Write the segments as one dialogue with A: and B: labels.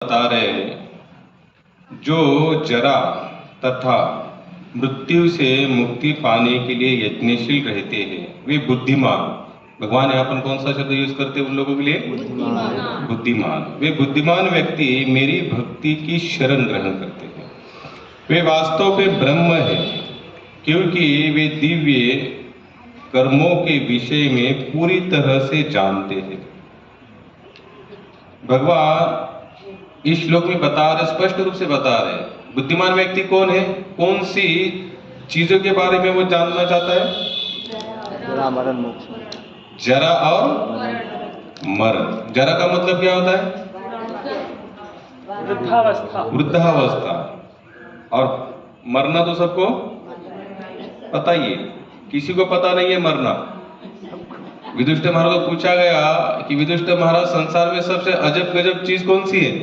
A: बता रहे जो जरा तथा मृत्यु से मुक्ति पाने के लिए यत्नशील रहते हैं वे बुद्धिमान। भगवान यहाँ पर कौन सा शब्द यूज करते हैं उन लोगों के लिए? बुद्धिमान। वे बुद्धिमान व्यक्ति मेरी भक्ति की शरण ग्रहण करते हैं। वे वास्तव में ब्रह्म है क्योंकि वे दिव्य कर्मों के विषय में पूरी तरह से जानते हैं। भगवान इस श्लोक में बता रहे, स्पष्ट रूप से बता रहे बुद्धिमान व्यक्ति कौन है, कौन सी चीजों के बारे में वो जानना चाहता है? जरा और मरण। जरा का मतलब क्या होता है? वृद्धावस्था। और मरना तो सबको पता ही है, किसी को पता नहीं है मरना। विदुष्ट महाराज को पूछा गया कि विदुष्ट महाराज संसार में सबसे अजब गजब चीज कौन सी है?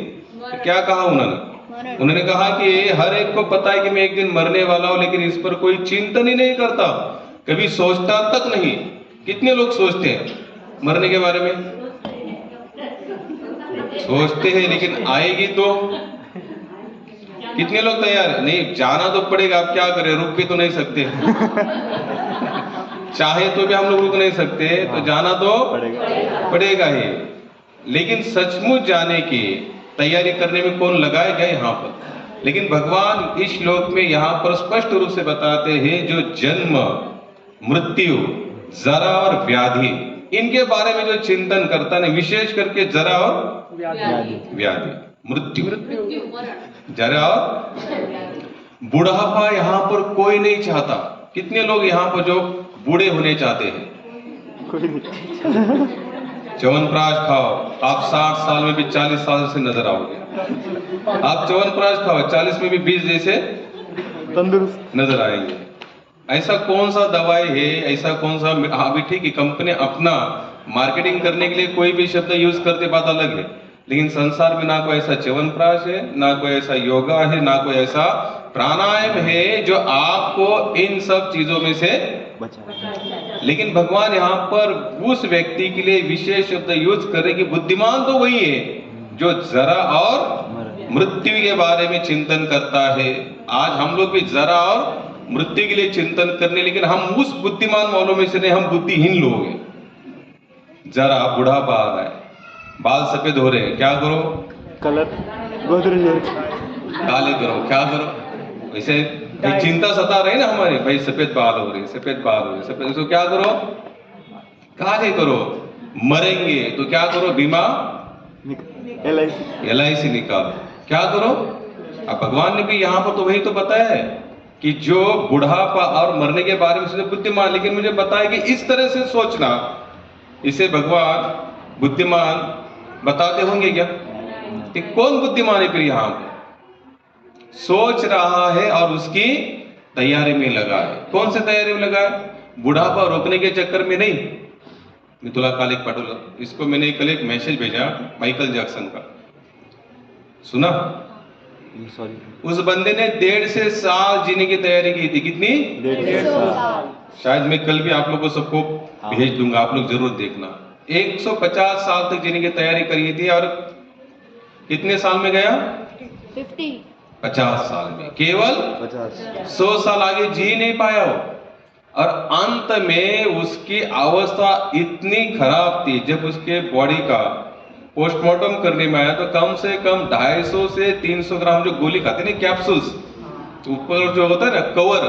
A: तो क्या कहा उन्होंने कहा कि हर एक को पता है कि मैं एक दिन मरने वाला हूं, लेकिन इस पर कोई चिंतन ही नहीं करता, कभी सोचता तक नहीं। कितने लोग सोचते हैं मरने के बारे में? सोचते हैं लेकिन आएगी तो? कितने लोग तैयार है? नहीं, जाना तो पड़ेगा, आप क्या करें, रुक भी तो नहीं सकते। चाहे तो भी हम लोग रुक नहीं सकते, तो जाना तो पड़ेगा ही। लेकिन सचमुच जाने की तैयारी करने में कौन लगाएगा यहाँ पर? लेकिन भगवान इस श्लोक में यहाँ पर स्पष्ट रूप से बताते हैं जो जन्म, मृत्यु, जरा और व्याधि, इनके बारे में जो चिंतन करता है, विशेष करके जरा और व्याधि, मृत्यु, जरा और बुढ़ापा यहाँ पर कोई नहीं चाहता। कितने लोग यहाँ पर जो बूढ़े होने चाहते हैं? च्यवनप्राश खाओ, आप 60 साल में भी 40 साल से नजर आओगे। आप च्यवनप्राश खाओ, 40 में भी 20 जैसे तंदुरुस्त नजर आएंगे। ऐसा कौन सा दवाई है, ऐसा कौन सा? हाँ भी ठीक है, कंपनी अपना मार्केटिंग करने के लिए कोई भी शब्द यूज करते, बात अलग है, लेकिन संसार में ना कोई ऐसा च्यवनप्राश है, ना कोई ऐसा योगा है, ना कोई ऐसा प्राणायाम है जो आपको इन सब चीजों में से बचा। लेकिन भगवान यहाँ पर उस व्यक्ति के लिए विशेष शब्द यूज कर रहे कि बुद्धिमान तो वही है जो जरा और मृत्यु के बारे में चिंतन करता है। आज हम लोग भी जरा और मृत्यु के लिए चिंतन करने, लेकिन हम उस बुद्धिमान वालों में से नहीं, हम बुद्धिहीन लोग हैं। जरा बुढ़ापा आ रहा है, बाल सफेद हो रहे हैं, क्या करो? कलर काले करो, क्या करो? वैसे चिंता सता रही ना हमारी, भाई सफेद बाल हो रहे, सफेद बाल हो रहे, सफेद, तो क्या करो? काले करो। मरेंगे तो क्या करो? बीमा LIC निकालो, क्या करो? अब भगवान ने भी यहाँ पर तो वही तो बताया है कि जो बुढ़ापा और मरने के बारे में सोचे बुद्धिमान, लेकिन मुझे बताया कि इस तरह से सोचना, इसे भगवान बुद्धिमान बताते होंगे क्या? कि कौन बुद्धिमान है फिर? यहाँ पे सोच रहा है और उसकी तैयारी में लगा है। कौन से तैयारी में लगा है? बुढ़ापा रोकने के चक्कर में नहीं। मैं तुला काल एक पटोला, इसको मैंने कल एक मैसेज भेजा माइकल जैक्सन का, सुना? उस बंदे ने 1.5 साल जीने की तैयारी की थी। कितनी? 1.5 साल। शायद मैं कल भी आप लोगों को सबको भेज दूंगा, आप लोग जरूर देखना। 150 साल तक जीने की तैयारी करी थी और कितने साल में गया? 50 साल में, केवल 100 साल आगे जी नहीं पाया वो। और अंत में उसकी अवस्था इतनी खराब थी, जब उसके बॉडी का पोस्टमार्टम करने में आया तो कम से कम 250 से 300 ग्राम जो गोली खाते ना, कैप्सूल्स, ऊपर जो होता है ना कवर,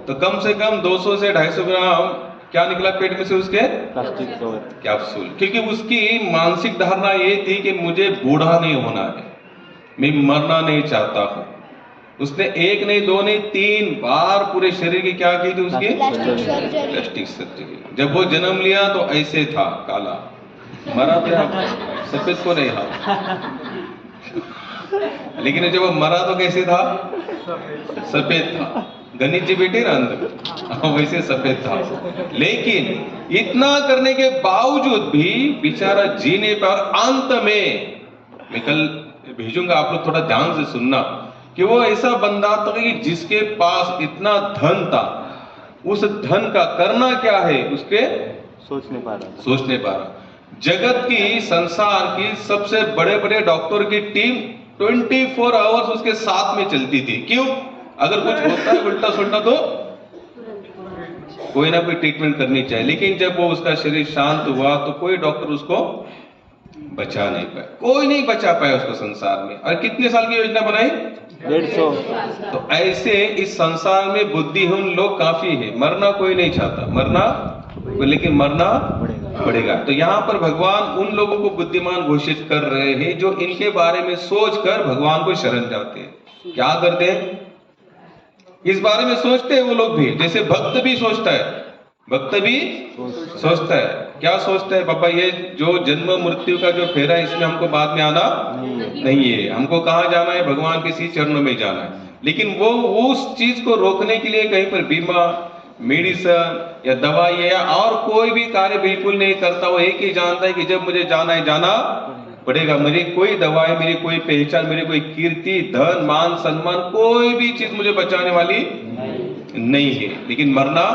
A: तो कम से कम 200 से 250 ग्राम क्या निकला पेट में से उसके? Plastic cover, capsule. क्योंकि उसकी मानसिक धारणा ये थी कि मुझे बूढ़ा नहीं होना है, मैं मरना नहीं चाहता हूं। उसने 1 नहीं 2 नहीं 3 बार पूरे शरीर की क्या की थी उसकी? Plastic surgery. जब वो जन्म लिया तो ऐसे था, काला, मरा तो सफेद को नहीं था, लेकिन जब वो मरा तो कैसे था? सफेद था। गणित जी बेटे ना अंदर, वैसे सफेद था। लेकिन इतना करने के बावजूद भी बेचारा जीने पर, अंत में मैं कल भेजूंगा, आप लोग थोड़ा ध्यान से सुनना, कि वो ऐसा बंदा था कि जिसके पास इतना धन था, उस धन का करना क्या है उसके सोच नहीं पा रहा। जगत की, संसार की सबसे बड़े बड़े डॉक्टर की टीम 24 आवर्स उसके साथ में चलती थी। क्यों? अगर कुछ होता है उल्टा सुल्टा तो कोई ना कोई ट्रीटमेंट करनी चाहिए, लेकिन जब वो उसका शरीर शांत हुआ तो कोई डॉक्टर उसको बचा नहीं पाया, कोई नहीं बचा पाया उसको संसार में। और कितने साल की योजना बनाई?
B: 150।
A: तो ऐसे इस संसार में बुद्धिहीन लोग काफी है। मरना कोई नहीं चाहता, मरना लेकिन मरना पड़ेगा। तो यहाँ पर भगवान उन लोगों को बुद्धिमान घोषित कर रहे हैं जो इनके बारे में सोचकर भगवान को शरण जाते हैं। क्या करते हैं? इस बारे में सोचते हैं वो लोग भी, जैसे भक्त भी सोचता है, भक्त भी सोचता है। क्या सोचता है? बाबा ये जो जन्म मृत्यु का जो फेरा है इसमें हमको बाद में आना नहीं है, हमको कहाँ जाना है? भगवान के इसी चरणों में जाना है। लेकिन वो उस चीज को रोकने के लिए कहीं पर बीमा, मेडिसिन या दवाई या और कोई भी कार्य बिल्कुल नहीं करता। वो एक ही जानता है कि जब मुझे जाना है जाना पड़ेगा। मेरी कोई दवाई, मेरी कोई पहचान, मेरी कोई कीर्ति, धन, मान, सम्मान, कोई भी चीज मुझे बचाने वाली नहीं है, लेकिन मरना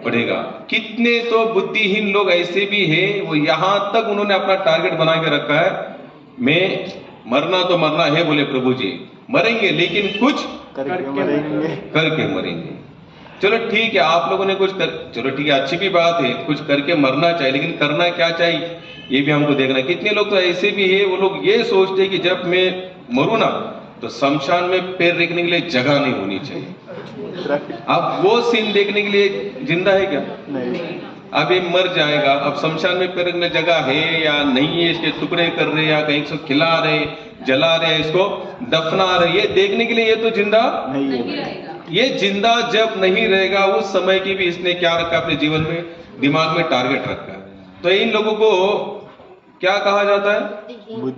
A: पड़ेगा। कितने तो बुद्धिहीन लोग ऐसे भी हैं, वो यहां तक उन्होंने अपना टारगेट बना के रखा है, मैं मरना तो मरना है बोले प्रभु जी, मरेंगे लेकिन कुछ करके मरेंगे। चलो ठीक है, आप लोगों ने कुछ चलो ठीक है, अच्छी भी बात है, कुछ करके मरना चाहिए, लेकिन करना क्या चाहिए ये भी हमको देखना है। कितने लोग तो ऐसे भी है, वो लोग ये सोचते हैं कि जब मैं मरूं ना तो शमशान में पैर रखने के लिए जगह नहीं होनी चाहिए। अब वो सीन देखने के लिए जिंदा है क्या?
B: नहीं।
A: अब ये मर जाएगा, अब शमशान में पैर रखने जगह है या नहीं है, इसके टुकड़े कर रहे या कहीं से खिला रहे, जला रहे, इसको दफना रहे, ये देखने के लिए ये तो जिंदा
B: नहीं है।
A: ये जिंदा जब नहीं रहेगा उस समय की भी इसने क्या रखा अपने जीवन में, दिमाग में टारगेट रखा है। तो इन लोगों को क्या कहा जाता है?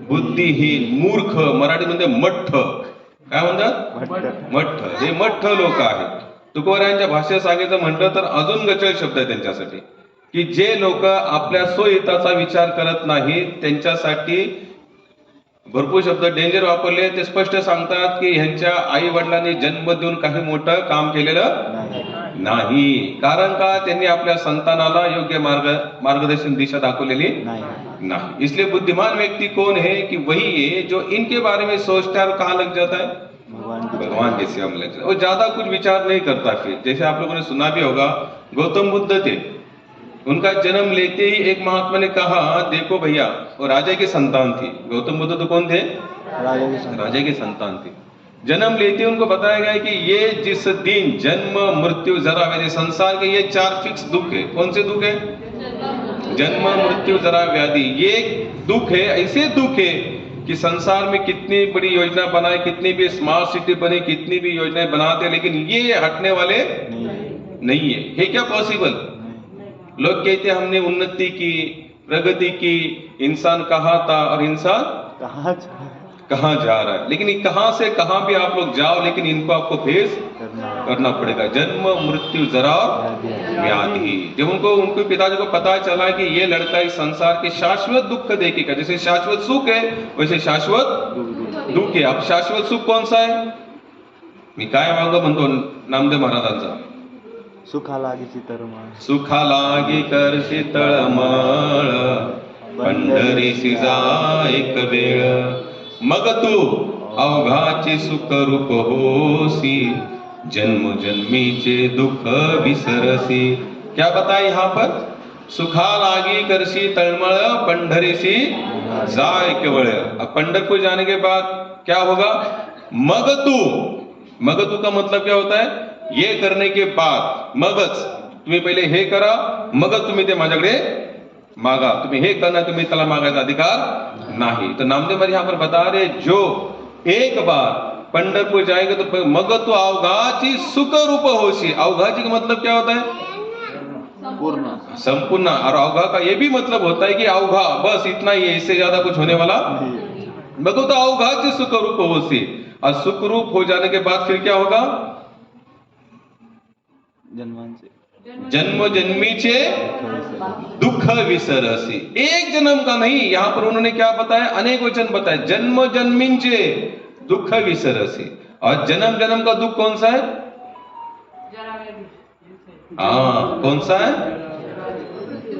A: बुद्धिहीन, मूर्ख, मराठी मध्ये मठ्ठ, काय म्हणतात? मठ्ठ. हे मठ्ठ लोक आहेत. तुकोबारायांच्या भाषेत सांगायचं म्हटलं तर अजून गचळ शब्द आहे त्यांच्यासाठी, की जे लोक आपल्या स्वहिताचा विचार करत नाहीत त्यांच्यासाठी भरपूर शब्द डेंजर वापरले. ते स्पष्ट सांगतात की ह्यांच्या आई वडिलांनी जन्म देऊन काही मोठं काम केलेलं नाही, कारण का त्यांनी आपल्या संतानाला योग्य मार्गदर्शन दिशा दाखवलेली नहीं। इसलिए बुद्धिमान व्यक्ति कौन है? कि वही है जो इनके बारे में सोचता है और कहाँ लग जाता है? भगवान की सेवा में लग जाता है। वो ज्यादा कुछ विचार नहीं करता। फिर जैसे आप लोगों ने सुना भी होगा, गौतम बुद्ध थे, उनका जन्म लेते ही एक महात्मा ने कहा, देखो भैया, वो राजा की संतान थी। गौतम बुद्ध तो कौन थे? राजा की संतान थी। जन्म लेते ही उनको बताया गया कि ये जिस दिन जन्म मृत्यु जरा व्याधि, संसार के ये 4 फिक्स दुख है। कौन से दुख है? जन्म मृत्यु जरा व्याधि, ये दुख है। ऐसे दुख है कि संसार में कितनी बड़ी योजना बनाए, कितनी भी स्मार्ट सिटी बने, कितनी भी योजनाएं बनाते, लेकिन ये हटने वाले नहीं है क्या पॉसिबल? लोग कहते हैं हमने उन्नति की, प्रगति की, इंसान कहाँ था और इंसान कहाँ जा रहा है। लेकिन कहां से कहां भी आप लोग जाओ, लेकिन इनको आपको फेस करना पड़ेगा। जन्म मृत्यु जरा व्याधि। जब उनको पिताजी को पता चला कि ये लड़का इस संसार के शाश्वत दुख देखेगा, जैसे शाश्वत सुख है वैसे शाश्वत दुख है। अब शाश्वत सुख कौन सा है? मी काय मागं म्हणतो नामदेव महाराजांचा,
B: सुखा लागी तळमळ,
A: सुखा लागी करशी तळमळ, पंढरीसी जा एक वेळ, मग तू अवघाची सुख रूप होसी, जन्म जन्मीचे दुख विसरसी। क्या बताए यहाँ पर? सुखा लागी करसी तळमळ, पंढरीसी जाय केवळ। अब पंढरपुर जाने के बाद क्या होगा? मग तू का मतलब क्या होता है? ये करने के बाद मगच तुम्ही पहिले हे करा, मग तुम्ही ते माझ्याकडे मागा। तुम्ही हे करना, तुम्ही त्याला मागायचा अधिकार नाही। तो नामदेव महाराज यहाँ पर बता रहे, जो एक बार पंढरपुर जाएगा तो मग तो अवघाची सुख रूप होशी। अवघाची का मतलब क्या होता है?
B: पूर्ण,
A: संपूर्ण। और अवघा का ये भी मतलब होता है कि अवघा बस इतना ही है, इससे ज्यादा कुछ होने वाला मग तो अवघाची सुख रूप होशी। और सुख रूप हो जाने के बाद फिर क्या होगा? जन्म जन्मीचे दुख विसरसी। एक जन्म का नहीं, यहां पर उन्होंने क्या बताया? अनेक वचन बताया। जन्म जन्मींचे दुख विसरसी। और जन्म जन्म का दुख कौन सा है? कौन सा है?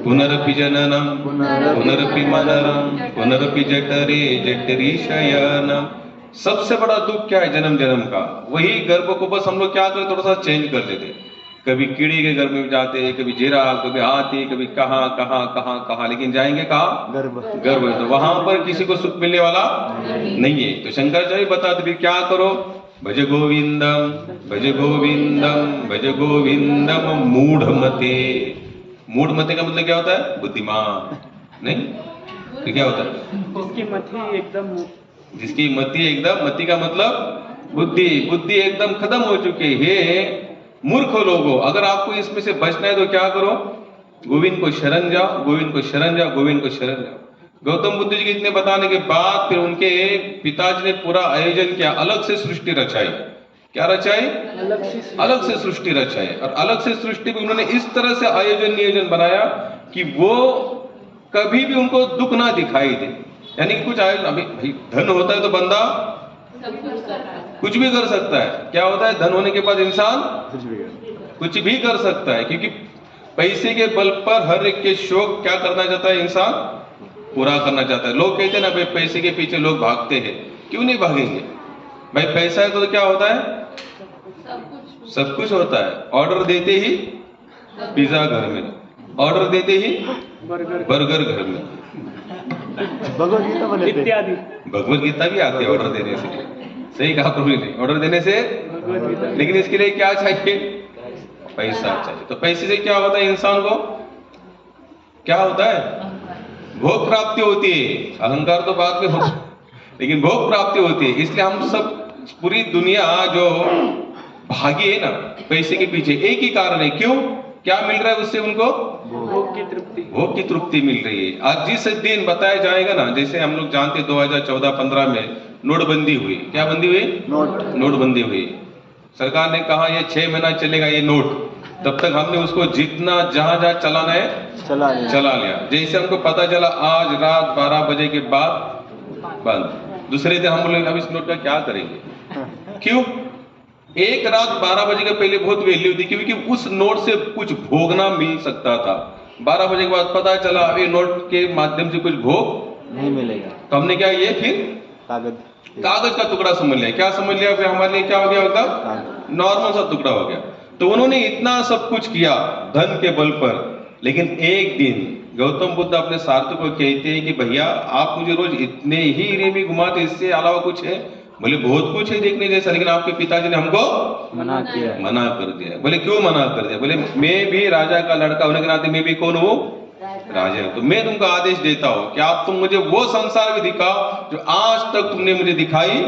A: पुनरपि जननम पुनरपि मनरम पुनरपि जठरे जठरी शयनम। सबसे बड़ा दुख क्या है जन्म जन्म का? वही गर्भ को बस हम लोग क्या करें, थोड़ा सा चेंज कर देते। कभी कीड़ी के गर्भ में जाते, कभी जिराफ, कभी हाथी, कभी कहाँ कहाँ कहाँ कहाँ, लेकिन जाएंगे कहाँ?
B: गर्भ।
A: गर्भ। तो वहां पर किसी को सुख मिलने वाला नहीं है। तो शंकराचार्य बताते फिर क्या करो? भज गोविंदम भज गोविंदम भज गोविंदम मूढ़मते। मूढ़मते का मतलब क्या होता है? बुद्धिमान नहीं। तो क्या होता है?
C: उसकी मति एकदम
A: जिसकी मति एकदम, मति का मतलब बुद्धि, बुद्धि एकदम खत्म हो चुकी है। मूर्ख लोगों, अगर आपको इसमें से बचना है तो क्या करो? गोविंद को शरण जाओ, गोविंद को शरण जाओ, गोविंद को शरण जाओ। गौतम बुद्ध जी के इतने बताने के बाद फिर उनके पिताजी ने पूरा आयोजन किया, अलग से सृष्टि रचाई। क्या रचाई? अलग से सृष्टि रचाई। और अलग से सृष्टि में उन्होंने इस तरह से आयोजन नियोजन बनाया कि वो कभी भी उनको दुख ना दिखाई दे। यानी कि कुछ आयोजन, अभी भाई धन होता है तो बंदा कुछ भी कर सकता है। क्या होता है? धन होने के बाद इंसान कुछ भी कर सकता है, क्योंकि पैसे के बल पर हर एक के शौक क्या करना चाहता है इंसान? पूरा करना चाहता है। लोग कहते हैं ना भाई पैसे के पीछे लोग भागते हैं, क्यों नहीं भागेंगे भाई? पैसा है तो क्या होता है? सब कुछ होता है। ऑर्डर देते ही पिज्जा घर में, ऑर्डर देते ही बर्गर घर में,
B: भगवत गीता बने थे।
C: इत्यादि।
A: भगवत गीता भी आती है ऑर्डर देने से। सही कहा प्रभु ने, ऑर्डर देने से। लेकिन इसके लिए क्या चाहिए? पैसा चाहिए। तो पैसे से क्या होता है? इंसान को क्या होता है? भोग प्राप्ति होती है। अहंकार तो बाद में होता है, लेकिन भोग प्राप्ति होती है। इसलिए हम सब, पूरी दुनिया जो भागी है ना पैसे के पीछे, एक ही कारण है। क्यों? क्या मिल रहा है उससे उनको?
C: भोग की तृप्ति।
A: भोग की तृप्ति मिल रही है। आज जिस दिन बताया जाएगा ना, जैसे हम लोग जानते 2014-15 में नोटबंदी हुई। क्या बंदी हुई? नोटबंदी हुई। सरकार ने कहा ये 6 महीना चलेगा ये नोट, तब तक हमने उसको जितना जहां जहां चलाना है चला लिया। जैसे हमको पता चला आज रात 12 बजे के बाद बंद, दूसरे दिन हम बोले अब इस नोट का क्या करेंगे? क्यों? एक रात 12 बजे के पहले बहुत वैल्यू थी, क्योंकि उस नोट से कुछ भोगना मिल सकता था। 12 बजे के बाद पता चला अब ये नोट के माध्यम से कुछ भोग
B: नहीं मिलेगा।
A: तो हमने क्या ये फिर कागज का टुकड़ा समझ लिया। क्या समझ लिया? फिर हमारे लिए क्या हो गया? मतलब नॉर्मल सा टुकड़ा हो गया। तो उन्होंने इतना सब कुछ किया धन के बल पर, लेकिन एक दिन गौतम बुद्ध अपने सारथी को कहते हैं कि भैया आप मुझे रोज इतने ही हीरे में घुमाते, इससे अलावा कुछ है? बोले बहुत कुछ है देखने जैसा, लेकिन आपके पिताजी ने हमको
B: मना
A: कर दिया। बोले क्यों मना कर दिया? बोले मैं भी राजा का लड़का होने के नाते मैं भी कौन हूँ? राजा। तो मैं तुमको आदेश देता हूँ कि आप तुम मुझे वो संसार भी दिखाओ जो आज तक तुमने मुझे दिखाई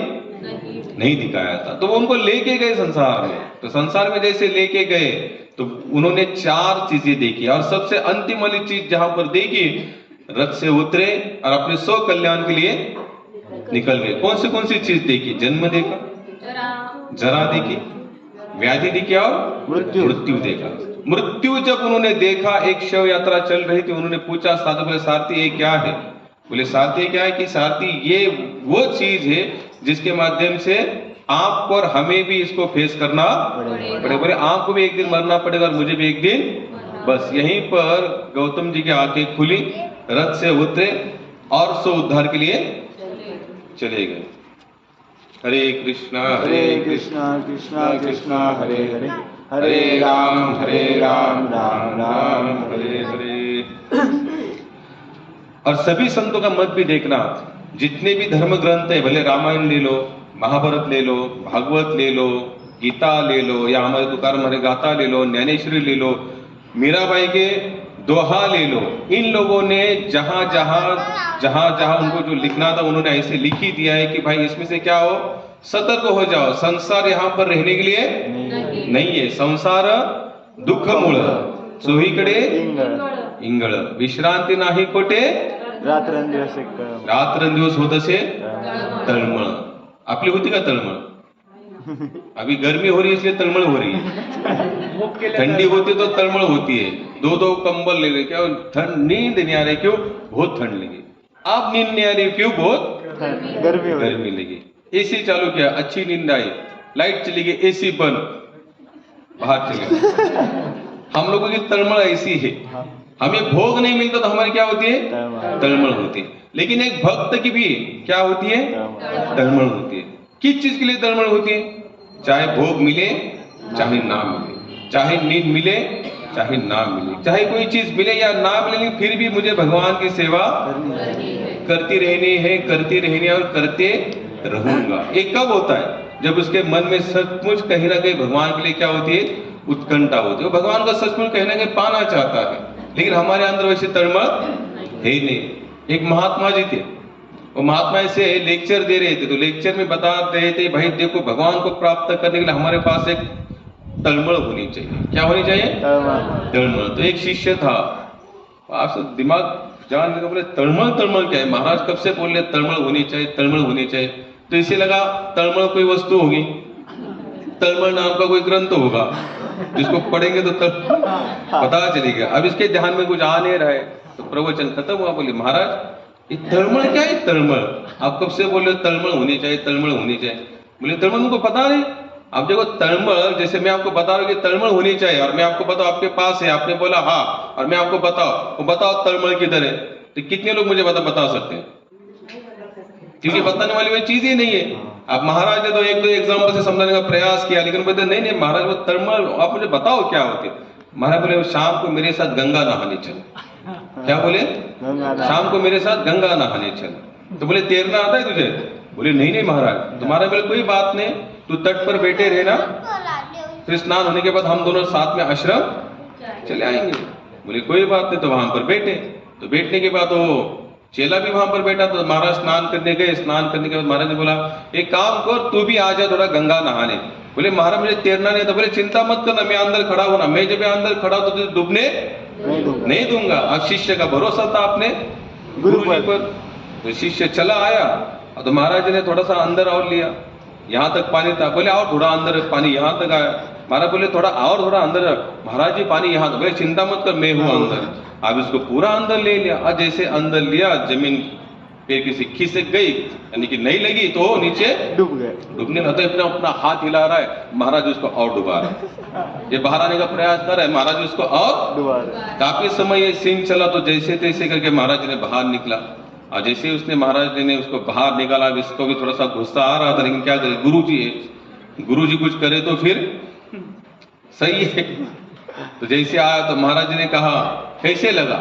A: नहीं दिखाया था। तो वो उनको लेके गए संसार में। तो संसार में जैसे लेके गए तो उन्होंने 4 चीजें देखी, और सबसे अंतिम वाली चीज जहां पर देखी, रथ से उतरे और अपने 100 कल्याण के लिए निकल गए। कौन सी चीज देखी? जन्म देखा, जरा देखी, व्याधि देखी और मृत्यु देखा। मृत्यु जब उन्होंने देखा, एक शव यात्रा चल रही थी, उन्होंने पूछा साधु, बोले सारथी ये क्या है? बोले सारथी क्या है? कि सारथी ये वो चीज है जिसके माध्यम से आपको और हमें भी इसको फेस करना पड़ेगा। बोले आपको भी एक दिन मरना पड़ेगा और मुझे भी एक दिन। बस यहीं पर गौतम जी की आंखें खुली, रथ से उतरे और सो उद्धार के लिए चले गए। हरे कृष्णा
B: कृष्णा कृष्णा हरे हरे,
A: हरे राम राम राम हरे हरे। और सभी संतों का मत भी देखना, जितने भी धर्म ग्रंथ है, भले रामायण ले लो, महाभारत ले लो, भागवत ले लो, गीता ले लो, या हमारे तुकाराम हमारे गाथा ले लो, ज्ञानेश्वरी ले लो, मीराबाई के दोहा ले लो, इन लोगों ने जहां जहां उनको जो लिखना था उन्होंने ऐसे लिख ही दिया है कि भाई इसमें से क्या हो, सतर्क हो जाओ। संसार यहाँ पर रहने के लिए नहीं है। संसार दुःख मूळ चोहीकडे इंगळ, विश्रांती नाही कोठे, रात्रंदिवस होत असे तळमळ। आपली होती का तळमळ? अभी गर्मी हो रही है इसलिए तळमळ हो रही है, ठंडी होती तो तळमळ होती है। 2 कंबल ले गए, क्या ठंड, नींद नहीं आ रही, क्यों? बहुत ठंड लगी। आप नींद नहीं आ रही, क्यों? बहुत गर्मी लगी। एसी चालू किया, अच्छी नींद आई, लाइट चली गई, एसी बंद, बाहर चले गए। हम लोगों की तळमळ ऐसी है, हमें भोग नहीं मिलता तो हमारी क्या होती है? तळमळ होती है। लेकिन एक भक्त की भी क्या होती है? तळमळ होती है। किस चीज के लिए तड़मड़ होती है? चाहे भोग मिले चाहे ना मिले, चाहे नींद मिले चाहे ना मिले, चाहे कोई चीज मिले या ना मिले, फिर भी मुझे भगवान की सेवा करती रहनी है, करती रहनी है और करते रहूंगा। ये कब होता है? जब उसके मन में सचमुच कहीं ना कहीं भगवान के लिए क्या होती है? उत्कंठा होती है। वो भगवान को सचमुच कहीं ना कहीं पाना चाहता है, लेकिन हमारे अंदर वैसे तड़मड़ है ही नहीं। एक महात्मा जी थे, वो महात्मा ऐसे लेक्चर दे रहे थे, तो लेक्चर में बता रहे थे भाई देखो भगवान को प्राप्त करने के लिए हमारे पास एक तड़मड़ होनी चाहिए। क्या होनी चाहिए? तड़मड़। तो एक शिष्य था, आप सब दिमाग जान के बोले तड़मड़ तड़मड़ क्या है? महाराज कब से बोल रहे तड़मड़ होनी चाहिए, तड़मड़ होनी चाहिए। तो इसे लगा तड़मड़ कोई वस्तु होगी, तड़मड़ नाम का कोई ग्रंथ होगा जिसको पढ़ेंगे तो पता चलेगा। अब इसके ध्यान में कुछ आ नहीं रहा है, तो प्रवचन खत्म हुआ। बोले महाराज ये तड़मड़ क्या है? तड़मड़ आप कब से बोल रहे तड़मड़ होनी चाहिए, तड़मड़ होनी चाहिए। बोले तड़मड़ तुमको पता नहीं? अब देखो तड़मड़, जैसे मैं आपको बता रहा हूँ कि तड़मड़ होनी चाहिए और मैं आपको बताऊँ आपके पास है, आपने बोला हाँ, और मैं आपको बताओ तड़मड़ किधर है, तो कितने लोग मुझे बता सकते हैं? क्योंकि बताने वाली कोई चीज ही नहीं है। अब महाराज ने तो एक दो एग्जाम्पल से समझाने का प्रयास किया, लेकिन बोलते नहीं महाराज वो तड़मड़ आप मुझे बताओ क्या होती है। महाराज बोले शाम को मेरे साथ गंगा नहाने चलो। क्या बोले? शाम को मेरे साथ गंगा नहाने चलो। तो बोले तैरना आता है तुझे? बोले नहीं महाराज। तो महाराज बोले कोई बात नहीं, तू तट पर बैठे रहना, फिर स्नान होने के बाद हम दोनों साथ में आश्रम चले आएंगे। बोले कोई बात नहीं। तो वहां पर बैठे, तो बैठने के बाद वो चेला भी वहां पर बैठा। तो महाराज स्नान करने गए, स्नान करने के बाद महाराज ने बोला एक काम कर तू भी आ जा थोड़ा गंगा नहाने। बोले महाराज मुझे तैरना नहीं था। बोले चिंता मत करना, मैं अंदर खड़ा हूं ना, मैं जब अंदर खड़ा तो तुझे डूबने नहीं दूंगा। अब शिष्य का भरोसा था अपने गुरु जी पर। तो शिष्य चला आया, तो महाराज ने थोड़ा सा अंदर और लिया, यहाँ तक पानी था। बोले और थोड़ा अंदर पानी यहाँ तक आया। महाराज बोले थोड़ा अंदर। महाराज जी पानी यहाँ तक। बोले चिंता मत कर मैं हूँ अंदर। अब इसको पूरा अंदर ले लिया। और जैसे अंदर लिया, जमीन पे किसी खिसक गई, यानी कि नहीं लगी, तो नीचे डूबने लगा। तो अपना हाथ हिला रहा है, महाराज उसको और डुबा रहा है। ये बाहर आने का प्रयास कर रहा है, महाराज उसको और डुबा रहा है। काफी समय ये सीन चला, तो जैसे तैसे करके महाराज ने बाहर निकला। और जैसे उसने महाराज ने उसको बाहर निकाला, इसको भी थोड़ा सा गुस्सा आ रहा था, लेकिन क्या करे, गुरुजी है, गुरुजी कुछ करे तो फिर सही है। तो जैसे आया तो महाराज ने कहा कैसे लगा?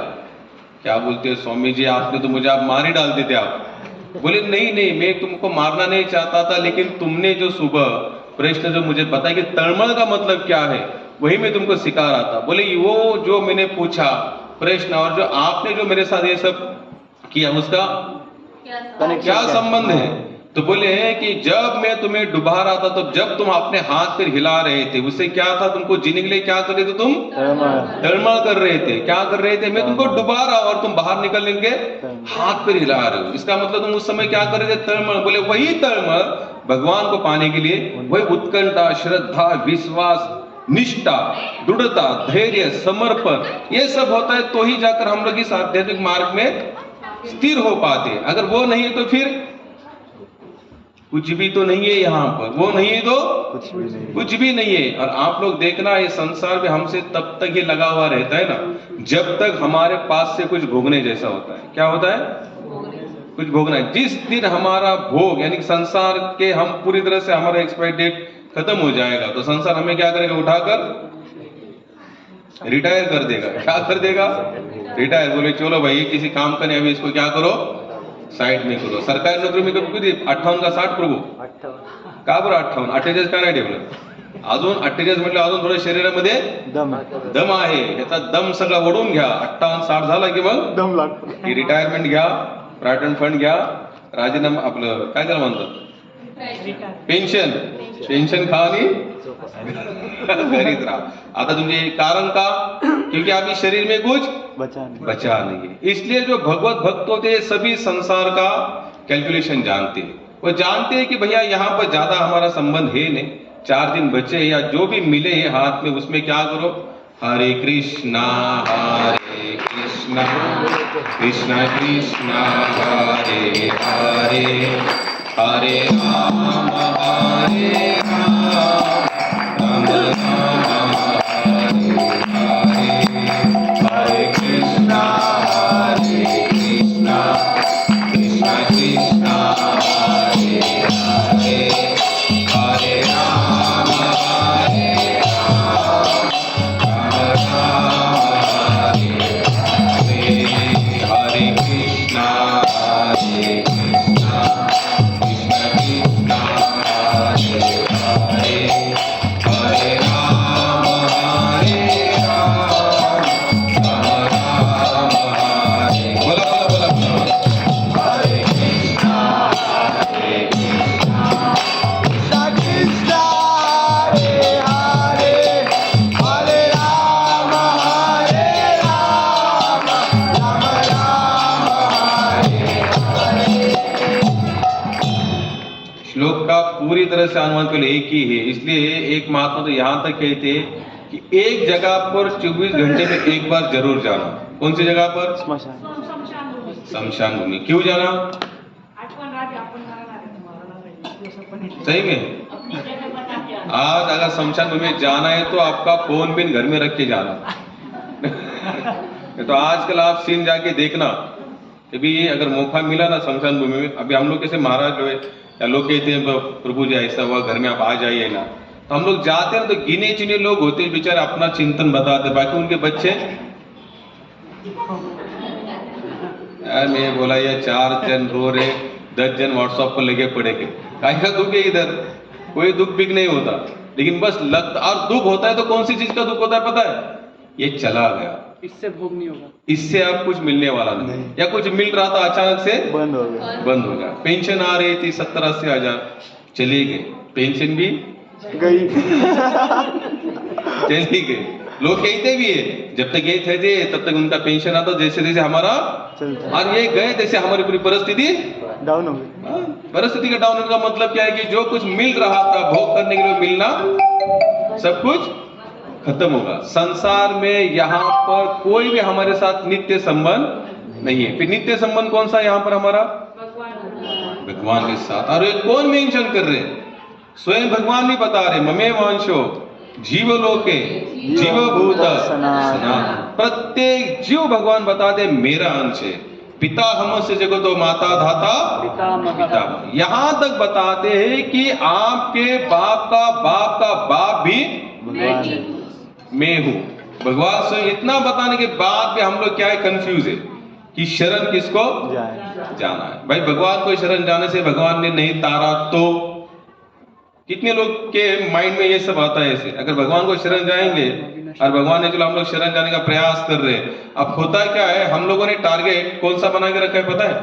A: क्या बोलते हैं स्वामी जी आपने तो मुझे आप मार ही डाल देते आप। बोले नहीं मैं तुमको मारना नहीं चाहता था, लेकिन तुमने जो सुबह प्रश्न जो मुझे बताया कि तड़मड़ का मतलब क्या है, वही मैं तुमको सिखा रहा था। बोले वो जो मैंने पूछा प्रश्न और जो आपने जो मेरे साथ ये सब किया उसका क्या संबंध है? तो बोले हैं कि जब मैं तुम्हें डुबा रहा था, तो जब तुम अपने हाथ पर हिला रहे थे, उससे क्या था? तुमको जीने के लिए क्या कर रहे थे? तुम तड़मड़ कर रहे थे। क्या कर रहे थे? मैं तुमको डुबा रहा हूं और तुम बाहर निकलने के हाथ पर हिला रहे हो। इसका मतलब तुम उस समय क्या कर रहे थे? तड़मड़। बोले वही तड़मड़ भगवान को पाने के लिए, वही उत्कंठा, श्रद्धा, विश्वास, निष्ठा, दृढ़ता, धैर्य, समर्पण, ये सब होता है तो ही जाकर हम लोग इस आध्यात्मिक मार्ग में स्थिर हो पाते। अगर वो नहीं है तो फिर कुछ भी तो नहीं है। यहाँ पर वो नहीं है तो कुछ भी नहीं है। और आप लोग देखना ये संसार में हमसे तब तक ही लगा हुआ रहता है ना, जब तक हमारे पास से कुछ भोगने जैसा होता है। क्या होता है? कुछ भोगना है। जिस दिन हमारा भोग यानी संसार के हम पूरी तरह से हमारा एक्सपायरी डेट खत्म हो जाएगा, तो संसार हमें क्या करेगा? उठाकर रिटायर कर देगा। क्या कर देगा? रिटायर। बोले चलो भाई किसी काम का नहीं, अभी इसको क्या करो? साइड में करो। सरकारी नोकरी में कधी 58 का 60 प्रभू का बरं 58? 48 का नाही ठेवलं? अजून 48 म्हटलं अजून थोडं शरीरामध्ये दम आहे, याचा दम सगळा ओढून घ्या। 58-60 झाला की मग दम लागतो, की रिटायरमेंट घ्या, प्रॉव्हिडंट फंड घ्या, राजीनामा आपलं काय त्याला म्हणतात पेन्शन खा आणि घरीच राहा। आता तुमचे कारण का? क्योंकि अभी शरीर में कुछ बचा नहीं है। इसलिए जो भगवत भक्त होते हैं सभी संसार का कैलकुलेशन जानते हैं। वो जानते हैं कि भैया यहाँ पर ज्यादा हमारा संबंध है नहीं, 4 दिन बचे या जो भी मिले हैं हाथ में, उसमें क्या करो? हरे कृष्णा कृष्णा कृष्णा हरे हरे, हरे राम हरे राम, राम राम हरे हरे, हरे कृष्णा कृष्णा कृष्णा हरे हरे। लोग का पूरी तरह से अनुमान केवल एक ही है। इसलिए एक महात्मा तो यहाँ तक कहते कि एक जगह पर 24 घंटे में एक बार जरूर जाना। कौन सी जगह पर?
B: स्मशान।
A: शमशान भूमि। क्यों जाना? सही में आज अगर शमशान भूमि में जाना है तो आपका फोन भी घर में रख के जाना। तो आजकल आप सीन जाके देखना कि भी अगर मौका मिला ना शमशान भूमि में, अभी हम लोग कैसे महाराज जो है या लोग कहते हैं प्रभु जी ऐसा हुआ घर में आप आ जाइए ना, तो हम लोग जाते हैं तो गिने चुने लोग होते हैं बेचारे अपना चिंतन बताते, बाकी उनके बच्चे यार मैं बोला ये 4 जन रो रहे, 10 जन व्हाट्सएप पर लगे पड़े के काहे का दुख है इधर, कोई दुख बिक नहीं होता, लेकिन बस लगता और दुख होता है तो कौन सी चीज का दुख होता है पता है? ये चला गया,
C: इससे भोग नहीं होगा,
A: इससे अब कुछ मिलने वाला नहीं, या कुछ मिल रहा था अचानक से
B: बंद हो गया।
A: बंद हो गया। पेंशन आ रही थी 70-80 हजार, चली गई, पेंशन भी
B: गई।
A: चली गई। लोग कहते भी है जब तक ये थे तब तक उनका पेंशन आता, जैसे जैसे हमारा
B: चलता
A: और ये गए जैसे हमारी पूरी परिस्थिति
B: डाउन हो गई।
A: परिस्थिति का डाउन होने का मतलब क्या है कि जो कुछ मिल रहा था भोग करने के लिए मिलना सब कुछ खत्म होगा। संसार में यहाँ पर कोई भी हमारे साथ नित्य संबंध नहीं है। फिर नित्य संबंध कौन सा यहाँ पर हमारा? भगवान के साथ। और ये कौन मेंशन कर रहे? स्वयं भगवान भी बता रहे, ममे वांशो जीवलोके जीवभूत सनातन। प्रत्येक जीव भगवान बताते मेरा अंश है। पिता हमसे जगतो माता धाता पितामह। यहां तक बताते हैं कि आपके बाप का बाप भी
B: भगवान है।
A: मैं हूं। भगवान स्वयं इतना बताने के बाद भी हम लोग क्या है, कंफ्यूज है कि शरण किसको जाना है। भाई भगवान को शरण जाने से भगवान ने नहीं तारा तो कितने लोग के माइंड में ये सब आता है ऐसे, अगर भगवान को शरण जाएंगे और भगवान ने चलो हम लोग शरण जाने का प्रयास कर रहे हैं, अब होता क्या है हम लोगों ने टारगेट कौन सा बना के रखा है पता है?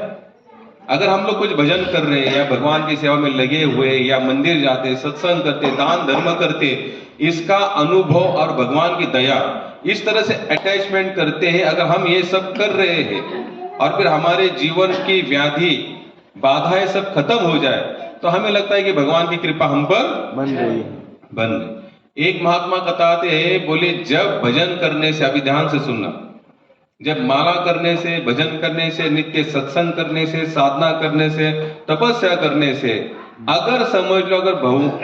A: अगर हम लोग कुछ भजन कर रहे हैं या भगवान की सेवा में लगे हुए या मंदिर जाते, सत्संग करते, दान धर्म करते, इसका अनुभव और भगवान की दया इस तरह से अटैचमेंट करते हैं। अगर हम ये सब कर रहे हैं और फिर हमारे जीवन की व्याधि बाधाएं सब खत्म हो जाए तो हमें लगता है कि भगवान की कृपा हम पर
B: बन गई।
A: बन। एक महात्मा बताते हैं, बोले जब भजन करने से, अभी ध्यान से सुनना, जब माला करने से, भजन करने से, नित्य सत्संग करने से, साधना करने से, तपस्या करने से अगर समझ लो अगर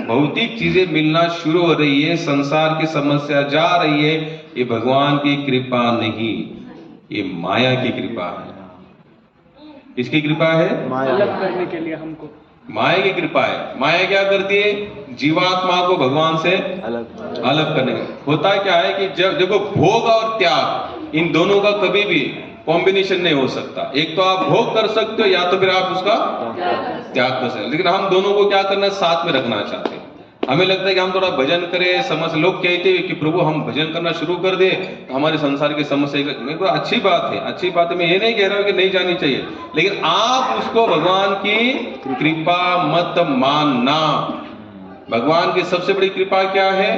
A: भौतिक चीजें मिलना शुरू हो रही है, संसार की समस्या जा रही है, ये भगवान की कृपा नहीं, ये माया की कृपा है। किसकी कृपा है?
C: अलग करने के लिए हमको
A: माया की कृपा है। माया क्या करती है? जीवात्मा को भगवान से अलग करने का। होता क्या है कि जब देखो भोग और त्याग इन दोनों का कभी भी कॉम्बिनेशन नहीं हो सकता। एक तो आप भोग कर सकते हो या तो फिर आप उसका त्याग कर सकते हो, लेकिन हम दोनों को क्या करना साथ में रखना चाहते हैं। हमें लगता है कि हम थोड़ा भजन करें, समझ लोग कहते हैं कि प्रभु हम भजन करना शुरू कर दे तो हमारे संसार की समस्या, अच्छी बात है, अच्छी बात है, मैं ये नहीं कह रहा हूं कि नहीं जानी चाहिए, लेकिन आप उसको भगवान की कृपा मत मानना। भगवान की सबसे बड़ी कृपा क्या है?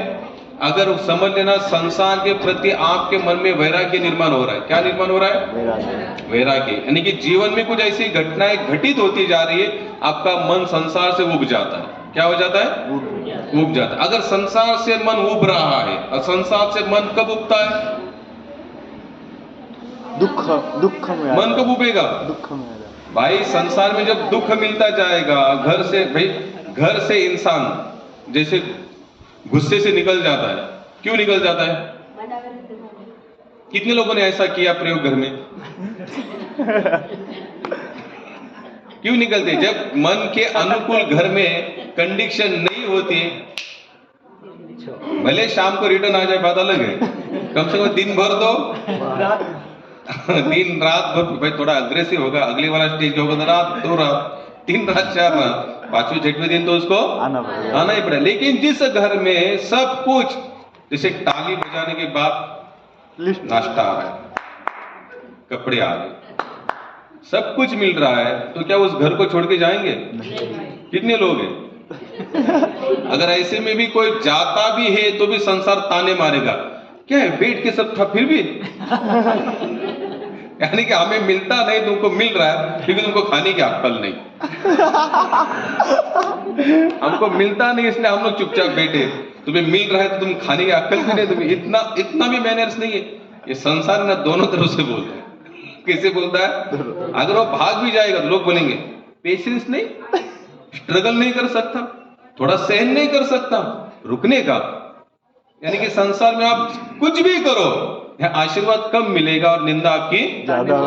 A: अगर समझ लेना संसार के प्रति आपके मन में वैराग्य निर्माण हो रहा है। क्या निर्माण हो रहा है? वैराग्य, यानी कि जीवन में कुछ ऐसी घटनाएं घटित होती जा रही है, आपका मन संसार से उब जाता है। क्या हो जाता है? उब जाता है। अगर संसार से मन उब रहा है, और संसार से मन कब उबता है?
B: दुख में
A: मन कब उबेगा?
B: दुख में
A: भाई संसार में जब दुख मिलता जाएगा, घर से भाई घर से इंसान जैसे गुस्से से निकल जाता है। क्यों निकल जाता है? कितने लोगों ने ऐसा किया प्रयोग घर में? क्यों निकलते? जब मन के अनुकूल घर में कंडीशन नहीं होती, भले शाम को रिटर्न आ जाए बात अलग है, कम से कम दिन भर तो दिन रात भर भाई थोड़ा अग्रेसिव होगा, अगले वाला स्टेज होगा तो रात 2 रात 3 रात 4 रात 5वें 6वें दिन तो उसको आना ही पड़ेगा। लेकिन जिस घर में सब कुछ, जैसे ताली बजाने के बाद नाश्ता आ रहा है, कपड़े आ रहे, सब कुछ मिल रहा है, तो क्या उस घर को छोड़ के जाएंगे? कितने लोग हैं? अगर ऐसे में भी कोई जाता भी है तो भी संसार ताने मारेगा, क्या है बैठ के सब था फिर भी यानी कि हमें मिलता नहीं, तुमको मिल रहा है, लेकिन तुमको खाने की अक्ल नहीं। हमको मिलता नहीं इसलिए हम लोग चुपचाप बैठे। तुम्हें मिल रहा है तो तुम खाने की अक्ल भी नहीं, तुम्हें इतना भी मैनर्स नहीं है। ये संसार ना दोनों तरफ से बोलता है। कैसे बोलता है? अगर वो भाग भी जाएगा तो लोग बोलेंगे पेशेंस नहीं, स्ट्रगल नहीं कर सकता, थोड़ा सहन नहीं कर सकता, रुकने का। यानी कि संसार में आप कुछ भी करो, यहाँ आशीर्वाद कम मिलेगा और निंदा आपकी
B: ज्यादा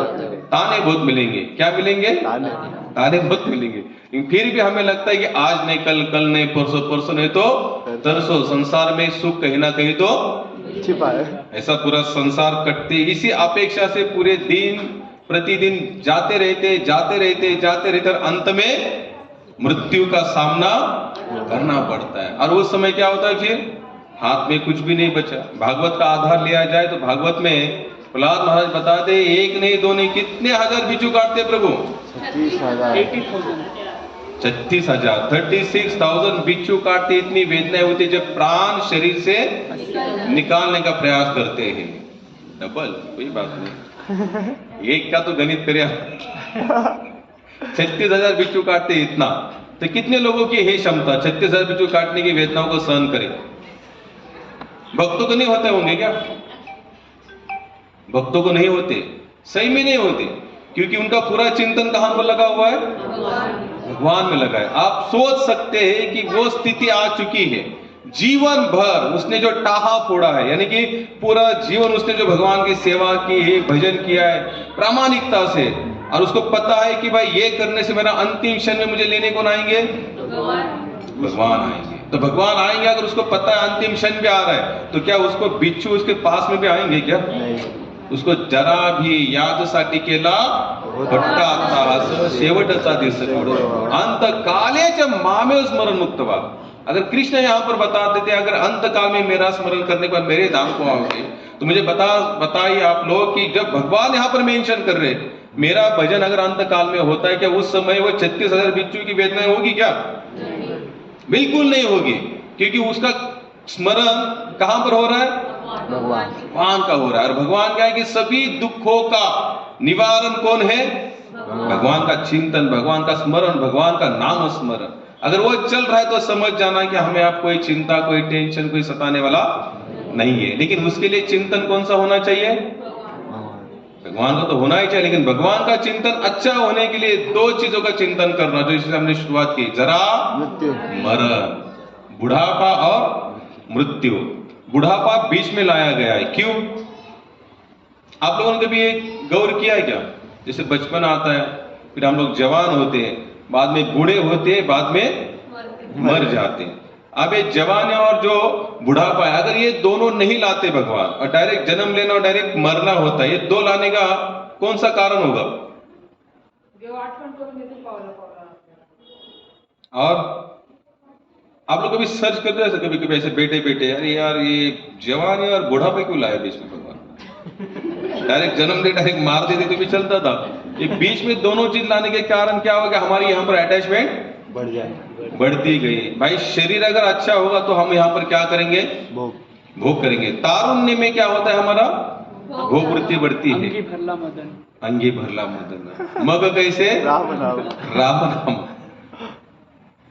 A: ताने बहुत मिलेंगे। क्या मिलेंगे?
B: ताने।
A: ताने बहुत मिलेंगे। लेकिन फिर भी हमें लगता है कि आज नहीं कल, कल नहीं परसों, परसों नहीं तो तरसों। संसार में सुख कहीं ना कहीं तो
B: छिपा है।
A: ऐसा पूरा संसार कटते, इसी अपेक्षा से पूरे दिन प्रतिदिन जाते रहते और अंत में मृत्यु का सामना करना पड़ता है। और उस समय क्या होता है? फिर हाथ में कुछ भी नहीं बचा। भागवत का आधार लिया जाए तो भागवत में प्रहलाद महाराज बताते एक नहीं दो नहीं कितने हजार बिच्छू काटते प्रभु?
B: 36,000
A: 36,000 36,000 बिच्छू काटते। इतनी वेदनाएं होती जब प्राण शरीर से निकालने का प्रयास करते हैं। डबल कोई बात नहीं, एक का तो गणित करे। 36,000 बिच्छू काटते इतना, तो कितने लोगों की है क्षमता 36,000 बिच्छू काटने की वेदनाओं को सहन करे? भक्तों को नहीं होते होंगे क्या? भक्तों को नहीं होते, सही में नहीं होते, क्योंकि उनका पूरा चिंतन कहां पर लगा हुआ है? भगवान में लगा है। आप सोच सकते हैं कि वो स्थिति आ चुकी है, जीवन भर उसने जो टाहा फोड़ा है, यानी कि पूरा जीवन उसने जो भगवान की सेवा की है, भजन किया है प्रामाणिकता से, और उसको पता है कि भाई ये करने से मेरा अंतिम क्षण में मुझे लेने कौन आएंगे? भगवान आएंगे। तो भगवान आएंगे, अगर उसको पता है अंतिम क्षण भी आ रहा है, तो क्या उसको बिच्छू उसके पास में भी आएंगे क्या? उसको जरा भी यादसाठी केला भट्टा आता शेवटचा दिवस अंत कालेच्या मामेव स्मरण मुक्त व्हा। अगर कृष्ण यहाँ पर बताते थे अगर अंत काल में मेरा स्मरण करने पर मेरे धाम को आओगे, तो मुझे बताइए आप लोग कि जब भगवान यहाँ पर मेंशन कर रहे मेरा भजन अगर अंत काल में होता है, क्या उस समय वो 36,000 बिच्छू की वेदना होगी क्या? बिल्कुल नहीं होगी, क्योंकि उसका स्मरण कहां पर हो रहा है? भगवान का हो रहा है। और भगवान क्या है कि सभी दुखों का निवारण कौन है? भगवान का चिंतन, भगवान का स्मरण, भगवान का नाम स्मरण। अगर वो चल रहा है तो समझ जाना कि हमें आप कोई चिंता, कोई टेंशन, कोई सताने वाला नहीं है। लेकिन उसके लिए चिंतन कौन सा होना चाहिए? भगवान का तो होना ही चाहिए, लेकिन भगवान का चिंतन अच्छा होने के लिए दो चीजों का चिंतन करना, जो इससे हमने शुरुआत की, जरा मरण, बुढ़ापा और मृत्यु। बुढ़ापा बीच में लाया गया है, क्यों? आप लोगों ने कभी एक गौर किया है क्या? जैसे बचपन आता है, फिर हम लोग जवान होते हैं, बाद में बूढ़े होते हैं, बाद में मर जाते हैं। अब ये जवान और जो बुढ़ापा है, अगर ये दोनों नहीं लाते भगवान, और डायरेक्ट जन्म लेना और डायरेक्ट मरना होता है, ये दो लाने का कौन सा कारण होगा? और आप लोग कभी सर्च करते हैं कभी कभी ऐसे बैठे अरे यार ये जवानी और बुढ़ापे क्यों लाया बीच में भगवान? डायरेक्ट जन्म दे डायरेक्ट मार देते तो भी चलता था। ये बीच में दोनों चीज लाने के कारण क्या होगा? हमारी यहाँ पर अटैचमेंट बढ़ती गई। भाई शरीर अगर अच्छा होगा तो हम यहाँ पर क्या करेंगे? भोग करेंगे। तारुण्य में क्या होता है? हमारा भोग वृत्ति बढ़ती है, अंगी भरला मदन। मग कैसे? राम नाम।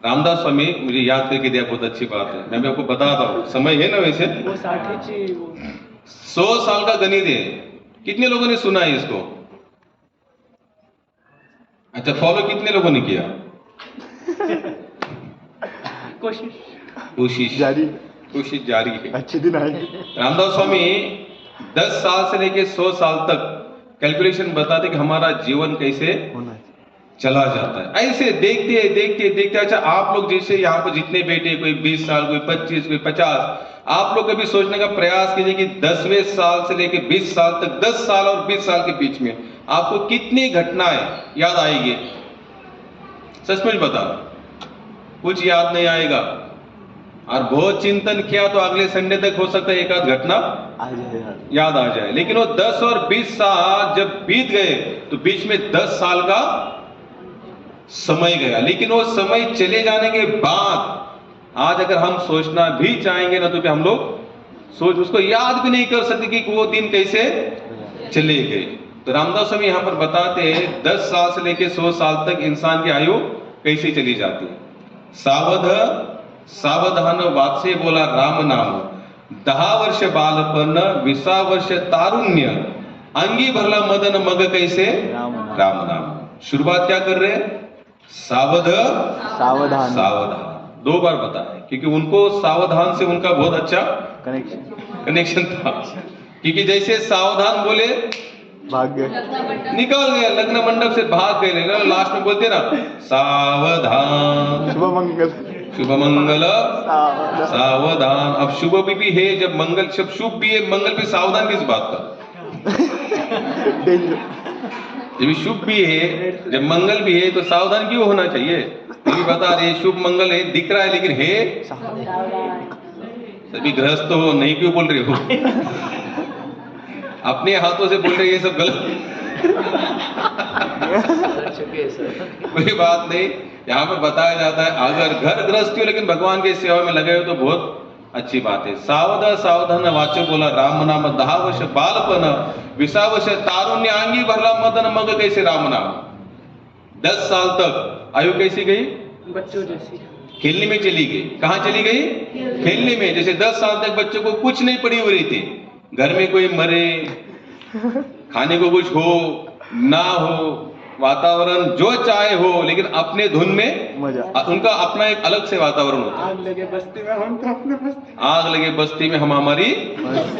A: रामदास स्वामी मुझे याद करके दिया, बहुत अच्छी बात है, मैं भी आपको बताता हूँ। समय है ना वैसे, वो 100 साल का गणित है। कितने लोगों ने सुना है इसको? अच्छा, फॉलो कितने लोगों ने किया? कोशिश जारी है।
B: अच्छे दिन आएंगे।
A: रामदास स्वामी 10 साल से लेके 100 साल तक कैलकुलेशन बताते कि हमारा जीवन कैसे चला जाता है। ऐसे देखते। अच्छा, आप लोग जैसे यहाँ पर जितने बैठे, कोई 20 साल, कोई 25, कोई 50, आप लोग कभी सोचने का प्रयास कीजिए कि 10वें साल से लेके 20 साल तक, 10 साल और 20 साल के बीच में आपको कितनी घटनाएं याद आएगी? सचमुच बताना, कुछ याद नहीं आएगा। और बहुत चिंतन किया तो अगले संडे तक हो सकता है एक आध घटना याद आ जाए। लेकिन वो 10 और 20 साल जब बीत गए तो बीच में 10 साल का समय गया। लेकिन वो समय चले जाने के बाद आज अगर हम सोचना भी चाहेंगे ना, तो भी हम लोग उसको याद भी नहीं कर सकते कि वो दिन कैसे चले गए। तो रामदास स्वामी यहाँ पर बताते हैं 10 साल से लेकर 100 साल तक इंसान की आयु कैसे चली जाती है। सावध सावधान वाचे बोला राम नाम, 10 वर्ष बालपण 20 वर्ष तारुण्य, अंगी भरला मदन मग कैसे राम नाम। शुरुआत क्या कर रहे हैं? सावध
B: सावधान
A: सावधान, 2 बार बताया, क्योंकि उनको सावधान से उनका बहुत अच्छा कनेक्शन था। क्योंकि जैसे सावधान बोले
B: भाग्य
A: निकल गए, लग्न मंडप से भाग गए, लास्ट में बोलते ना सावधान
B: शुभ मंगल
A: शुभ मंगल
B: सावधान
A: सावधान। अब शुभ भी है, जब मंगल जब शुभ भी है, मंगल भी, सावधान किस बात का?
B: डेंजर
A: जब शुभ भी है, जब मंगल भी है, तो सावधान क्यों होना चाहिए? ये बता रहे शुभ मंगल है, दिख रहा है, लेकिन है सभी गृहस्थ हो, नहीं क्यों बोल रहे हो? अपने हाथों से बोल रहे ये सब गलत। कोई बात नहीं, यहाँ पर बताया जाता है अगर घर गृहस्थी हो लेकिन भगवान की सेवा में लगे हो तो बहुत अच्छी बात है। सावध सावधान वाचे बोला राम नाम, 10 वर्ष बालपण 20 वर्ष तारुण्य, अंगी भरला मदन मग कैसे राम नाम। 10 साल तक आयु कैसी गई?
C: बच्चों जैसी।
A: खेलने में चली गई। कहाँ चली गई? खेलने में। जैसे 10 साल तक बच्चों को कुछ नहीं पड़ी हो रही थी, घर में कोई मरे, खाने को कुछ हो ना हो, वातावरण जो चाहे हो, लेकिन अपने धुन में
B: मजा।
A: उनका अपना एक अलग से वातावरण होता है।
C: आग लगे बस्ती में, हम तो अपने बस्ती।
A: आग लगे बस्ती में, हम हमारी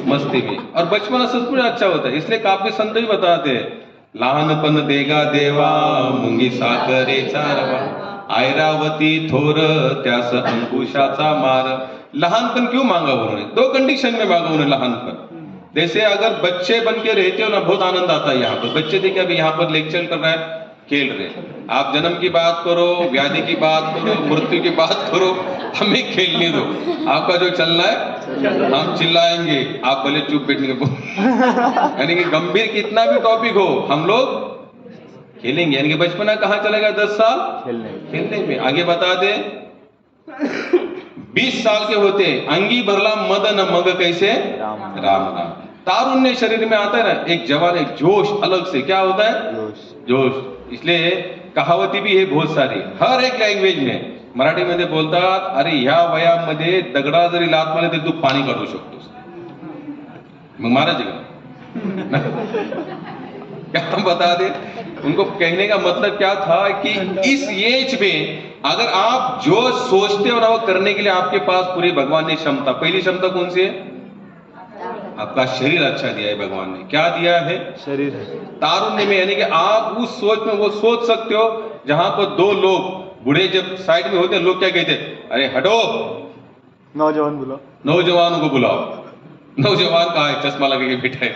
A: मस्ती में। और बचपन सचमुच अच्छा होता है, इसलिए काफी संत भी बताते हैं, लहानपण देगा देवा मुंगी साखरेचा रवा, ऐरावती थोर त्यास अंकुशाचा मार। लहानपन क्यों मांगा उन्होंने? 2 कंडीशन में मांगा उन्होंने लहानपन। जैसे अगर बच्चे बन के रहते हो ना, बहुत आनंद आता है। यहाँ पर बच्चे देखिए, अभी यहाँ पर लेक्चर कर रहा है, खेल रहे। आप जन्म की बात करो, व्याधि की बात करो, मृत्यु की बात करो, हमें खेलने दो। आपका जो चलना है हम चिल्लाएंगे, आप भले चुप बैठने के यानी कि गंभीर कितना भी टॉपिक हो, हम लोग खेलेंगे। यानी कि बचपना कहाँ चलेगा? 10 साल खेलने में। आगे बता दे, 20 साल के होते अंगी भरला मदन मग कैसे राम नाम। तारुण्य शरीर में आता है ना, एक जवान, एक जोश अलग से। क्या होता है? जोश। इसलिए कहावती भी है बहुत सारी, हर एक लँग्वेज में। मराठी मध्ये बोलतात, अरे ह्या वयामध्ये दगडा जरी लात मारली तरी तू पाणी काढू शकतोस, मग मारायचे का? क्या हम बता दे, उनको कहने का मतलब क्या था कि इस एज में अगर आप जो सोचते हो ना वो करने के लिए आपके पास पूरी भगवान ने क्षमता। पहली क्षमता कौन सी है? आपका शरीर अच्छा दिया है भगवान ने। क्या दिया है?
B: शरीर।
A: तारुण्य में, यानी कि आप उस सोच में वो सोच सकते हो जहां पर 2 लोग बूढ़े जब साइड में होते हैं, लोग क्या कहते हैं? अरे हटो,
B: नौजवान बुलाओ,
A: नौजवानों को बुलाओ। नौजवान कहा है? चश्मा लगे के बैठा है।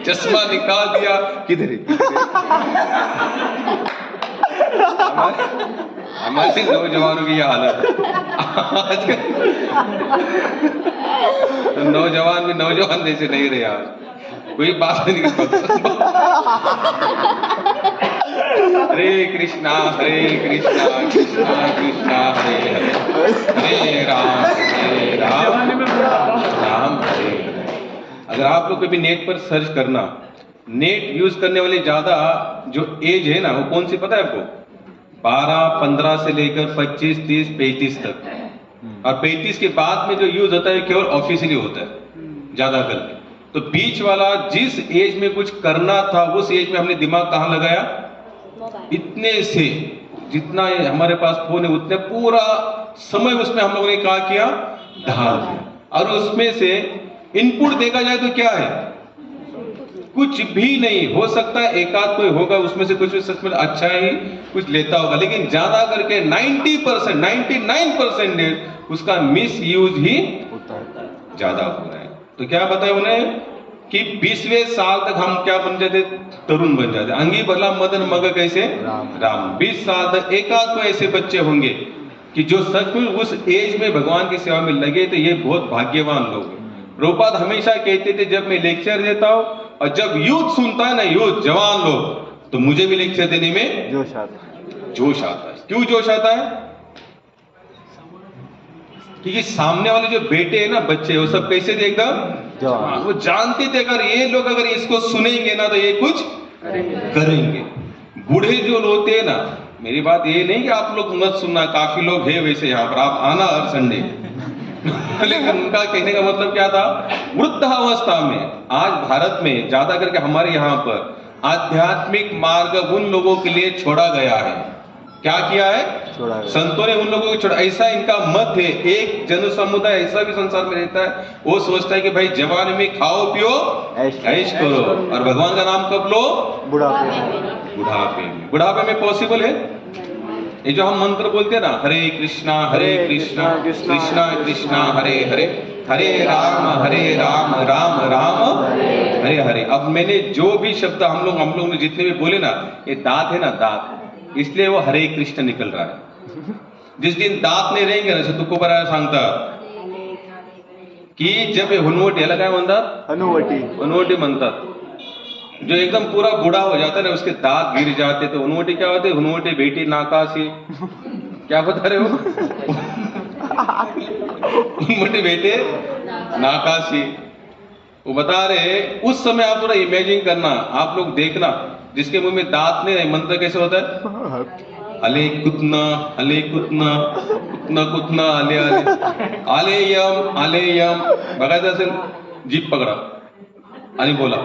A: चश्मा निकाल दिया, किधर है? हमारे नौजवानों की यह हालत है। नौजवान भी नौजवान जैसे नहीं रहे आज, कोई बात नहीं कर सकता। हरे कृष्णा कृष्णा कृष्णा हरे हरे, हरे राम राम हरे हरे। अगर आप लोग कभी नेट पर सर्च करना, नेट यूज करने वाले ज्यादा जो एज है ना, वो कौन सी पता है आपको? 12-15 से लेकर 25, 30, 35 तक। और 35 के बाद में जो यूज होता है केवल ऑफिशियली होता है ज्यादा करके। तो बीच वाला जिस एज में कुछ करना था, उस एज में हमने दिमाग कहाँ लगाया? इतने से जितना हमारे पास फोन है उतने पूरा समय उसमें हम लोगों ने क्या किया? ढाल दिया। और उसमें से इनपुट देखा जाए तो क्या है? कुछ भी नहीं। हो सकता है एकाध कोई होगा उसमें से कुछ सच में अच्छा ही कुछ लेता होगा, लेकिन ज्यादा करके 90%, 99% उसका मिस यूज ही ज्यादा हो रहा है। तो क्या बताया उन्हें कि 20वें साल तक हम क्या बन जाते? तरुण बन जाते। अंगी भरला मदन मग कैसे राम। 20 साल तक एकाध को ऐसे बच्चे होंगे कि जो सच में उस एज में भगवान की सेवा में लगे, तो ये बहुत भाग्यवान लोग हैं। प्रभुपाद हमेशा कहते थे, जब मैं लेक्चर देता हूं और जब यूथ सुनता है ना, यूथ जवान लोग, तो मुझे भी लेक्चर देने में जोश आता है। क्यों जोश आता है? क्योंकि सामने वाले जो बेटे हैं ना, बच्चे, वो सब कैसे थे? एकदम वो जानते थे अगर ये लोग अगर इसको सुनेंगे ना तो ये कुछ करेंगे। बूढ़े जो होते हैं ना, मेरी बात ये नहीं कि आप लोग मत सुनना, काफी लोग हैं वैसे यहाँ पर, आप आना हर संडे। लेकिन उनका कहने का मतलब क्या था, वृद्धावस्था में आज भारत में ज्यादा करके हमारे यहाँ पर आध्यात्मिक मार्ग उन लोगों के लिए छोड़ा गया है। क्या किया है?
B: छोड़ा गया।
A: संतों ने उन लोगों को छोड़ा। ऐसा इनका मत है। एक जन समुदाय ऐसा भी संसार में रहता है, वो सोचता है कि भाई जवानी में खाओ पियो ऐश करो, और भगवान का नाम कब लो?
B: बुढ़ापे में।
A: बुढ़ापे में। बुढ़ापे में पॉसिबल है? ये जो हम मंत्र बोलते हैं ना, हरे कृष्णा कृष्णा कृष्णा हरे हरे, हरे राम राम राम हरे हरे। अब मैंने जो भी शब्द हम लोग ने जितने भी बोले ना, ये दांत है ना, दांत, इसलिए वो हरे कृष्ण निकल रहा है। जिस दिन दांत नहीं रहेंगे ना, तुको बरा सांगता की जब हुनवटी याला काय म्हणतात? हुनवटी म्हणतात। जो एकदम पूरा बूढ़ा हो जाता है ना, उसके दांत गिर जाते, तो हुनवटी क्या होते? हुनवटी बेटी नाकासी, क्या बता रहे हो? हुनवटी बेटे नाकासी, वो बता रहे। उस समय आप थोड़ा इमेजिन करना, आप लोग देखना, जिसके मुंह में दांत नहीं, मंत्र कैसे होता है? अले कुतना कुतना कुतना आले आले यम बघायचं असेल, जीभ पकडा आणि बोला।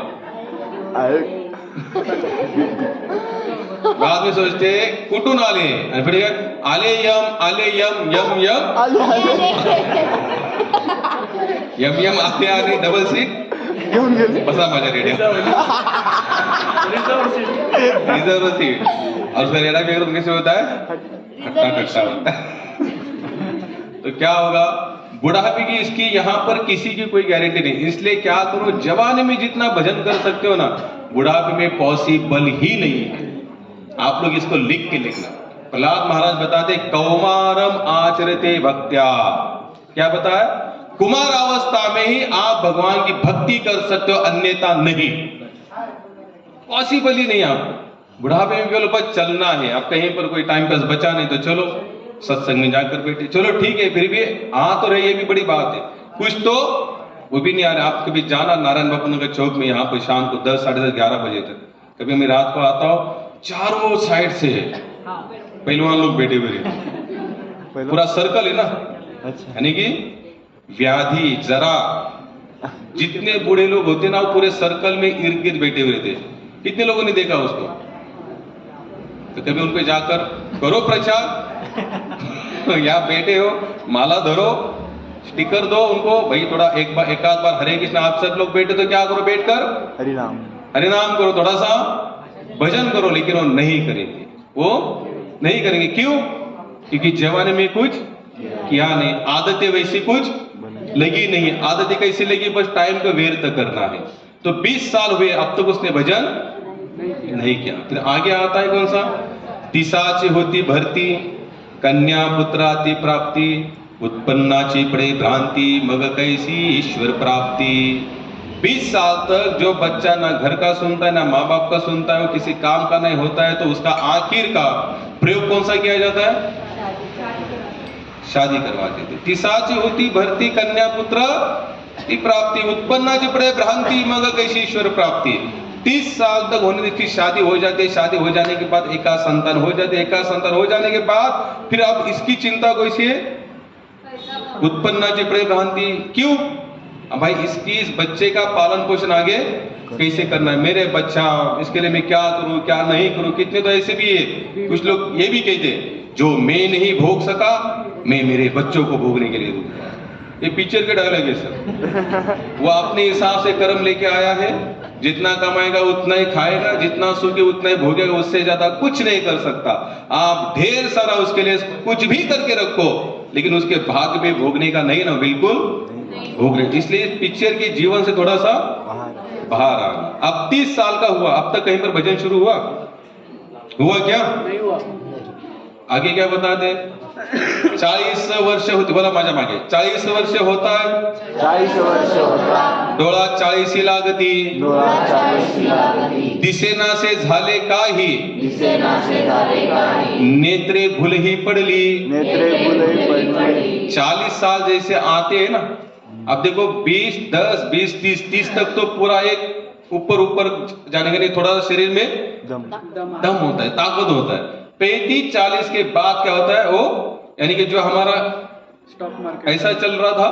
A: बाद में सोचते कुठून आले, आणि फिर आले यम यम यम यम आले आले, डबल सीट
B: घेऊन गेले।
A: बसा माझ्या रेडिया, रिजर्व सीट। और उसका रेडा भी एकदम कैसे होता है? खट्टा खट्टा होता है। तो क्या होगा? बुढ़ापे की इसकी यहाँ पर किसी की कोई गारंटी नहीं। इसलिए क्या करो, जवानी में जितना भजन कर सकते हो ना, बुढ़ापे में पॉसिबल ही नहीं है। आप लोग इसको लिख के लिखना। प्रहलाद महाराज बताते, कौमारम आचरते भक्त्या, क्या बताया? कुमार अवस्था में ही आप भगवान की भक्ति कर सकते हो, अन्यथा नहीं, पॉसिबल ही नहीं। आप बुढ़ापे में बोलो बस चलना है, आप कहीं पर कोई टाइम पास बचा नहीं तो चलो सत्संग में जाकर बैठे, चलो ठीक है, फिर भी आ तो रही, ये भी बड़ी बात है। कुछ तो वो भी नहीं आ रहा। आप कभी जाना नारायण बापू नगर चौक में, यहाँ पर शाम को 10, साढ़े 10, 11 बजे तक, कभी मैं रात को आता हूँ, चारों साइड से पहलवान लोग बैठे हुए रहते, पूरा सर्कल है ना।
B: अच्छा।
A: यानी कि व्याधि जरा जितने बूढ़े लोग होते ना, वो पूरे सर्कल में इर्द गिर्द बैठे हुए थे। कितने लोगों ने देखा उसको? तो कभी उनको जाकर करो प्रचार, या बैठे हो, माला धरो, स्टिकर दो उनको, भाई थोड़ा एक आध बार हरे कृष्ण। आप सब लोग बैठे तो क्या करो, बैठकर हरिनाम करो, थोड़ा सा भजन करो। लेकिन वो नहीं करेंगे, वो नहीं करेंगे। क्यों? क्योंकि जवानी में कुछ किया नहीं, आदतें वैसी कुछ लगी नहीं। आदतें कैसी लगी? बस टाइम को व्यर्थ करना है। तो 20 साल हुए, अब तक उसने भजन नहीं किया। फिर आगे आता है कौन सा? तिसाची होती भरती, कन्या पुत्राती प्राप्ति, उत्पन्नाची पड़े भ्रांति, मग कैसी ईश्वर प्राप्ति। 20 साल तक जो बच्चा ना घर का सुनता है, ना माँ बाप का सुनता है, वो किसी काम का नहीं होता है, तो उसका आखिर का प्रयोग कौन सा किया जाता है? शादी करवा देते। तिसाची होती भरती, कन्या पुत्र की प्राप्ति, उत्पन्नाची पड़े भ्रांति, मग कैसी ईश्वर प्राप्ति। 30 साल तक होने की शादी हो जाती है। शादी हो जाने के बाद एका संतान हो जाते, एका संतान हो जाने के बाद फिर अब इसकी चिंता कैसी है? उत्पन्नाची पड़े भ्रांति। क्यों? अब भाई इस बच्चे का पालन पोषण आगे कैसे करना है? मेरे बच्चा, इसके लिए मैं क्या करूं, क्या नहीं करूं। कितने तो ऐसे भी है, कुछ लोग ये भी कहते, जो मैं नहीं भोग सका, मैं मेरे बच्चों को भोगने के लिए दूंगा। ये पिक्चर के डायलॉग है सर। वो अपने हिसाब से कर्म लेके आया है, जितना कमाएगा उतना ही खाएगा, जितना सुखे उतना ही भोगेगा, उससे ज्यादा कुछ नहीं कर सकता। आप ढेर सारा उसके लिए कुछ भी करके रखो, लेकिन उसके भाग्य में भोगने का नहीं ना, बिल्कुल भोगने। इसलिए इस पिक्चर के जीवन से थोड़ा सा बाहर आना। अब 30 साल का हुआ, अब तक कहीं पर भजन शुरू हुआ क्या?
C: नहीं हुआ।
A: आगे क्या बताते? 40 वर्ष होती, बोला माझ्या मागे, 40 वर्ष होता है,
B: 40 वर्ष होता,
A: डोळा 40 लागती,
B: डोळा 40 लागती,
A: दिसेनासे झाले काही,
B: दिसेनासे झाले काही,
A: नेत्रे भूलही पडली,
B: नेत्रे भूलही पडली।
A: 40 साल जैसे आते हैं ना, अब देखो 20, 10, 20, 30 तक तो पूरा एक ऊपर ऊपर जाने के लिए थोड़ा सा शरीर में
B: दम
A: दम होता है, ताकत होता है। 35-40 के बाद क्या होता है वो, यानी कि जो हमारा
C: स्टॉक मार्केट
A: ऐसा चल रहा था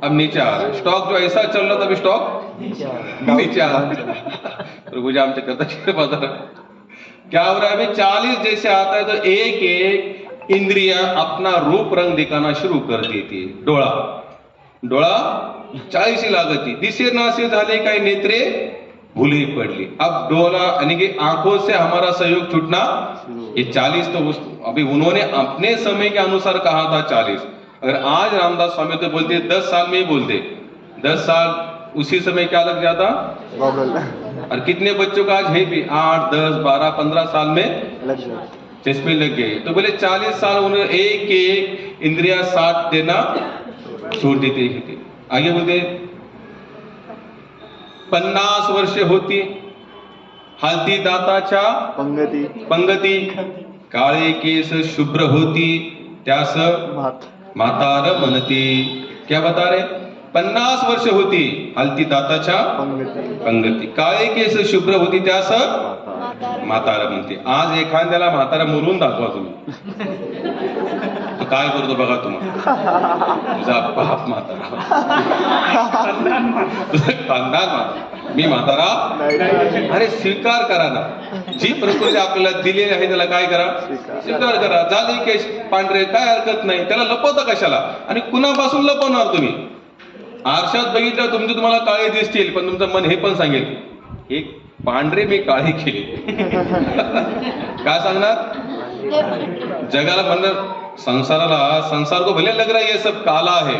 A: अब नीचे आ रहा है, स्टॉक जो ऐसा चल रहा था अभी स्टॉक नीचे आ रहा है। प्रभु जी आमचे करता पता क्या हो रहा है अभी 40 जैसे आता है तो एक एक इंद्रिया अपना रूप रंग दिखाना शुरू कर देती है। डोळा डोळा 40 लागती, दिसे नासे झाले काही नेत्रे भूले पडली। अब डोला यानी कि आंखों से हमारा सहयोग छूटना, ये 40 तो अभी उन्होंने अपने समय के अनुसार कहा था 40। अगर आज रामदास स्वामी तो बोलते 10 साल में ही बोलते, 10 साल उसी समय क्या लग जाता।
B: गॉगल
A: और कितने बच्चों का आज है भी 8, 10, 12, 15 साल में
B: लग गया।
A: चश्मे लग गए। तो बोले 40 साल उन्होंने एक एक इंद्रिया साथ देना छोड़ देते ही थे। आगे बोलते 50 वर्ष होती हालती दाताच्या
B: पंगती
A: पंगती, काळे केस शुभ्र होती त्यास
B: भात
A: म्हातार म्हणती। क्या बता रहे 50 वर्ष होती हालती दाताच्या
B: पंगती
A: पंगती, काळे केस शुभ्र होती त्यास
B: भात
A: म्हातारा म्हणते। आज एखाद्याला म्हातारा म्हणून दाखवा तुम्ही तो काय करतो बघा तुम्हाला, तुझा बाप म्हातारा, तुझा खानदान म्हातारा, मी म्हातारा
B: नाही
A: अरे स्वीकार करा ना, जी प्रकृती आपल्याला दिलेली आहे त्याला काय करा, स्वीकार करा। झाले केस पांढरे काय हरकत नाही, त्याला लपवता कशाला आणि कुणापासून लपवणार तुम्ही। आरशात बघितलं तुमचे तुम्हाला काळे दिसतील पण तुमचं मन हे पण सांगेल एक पांढरे मी काळे केले। काय सांगणार जगाला म्हणणार, संसाराला, संसार को भले लग रहा है ये सब काला है,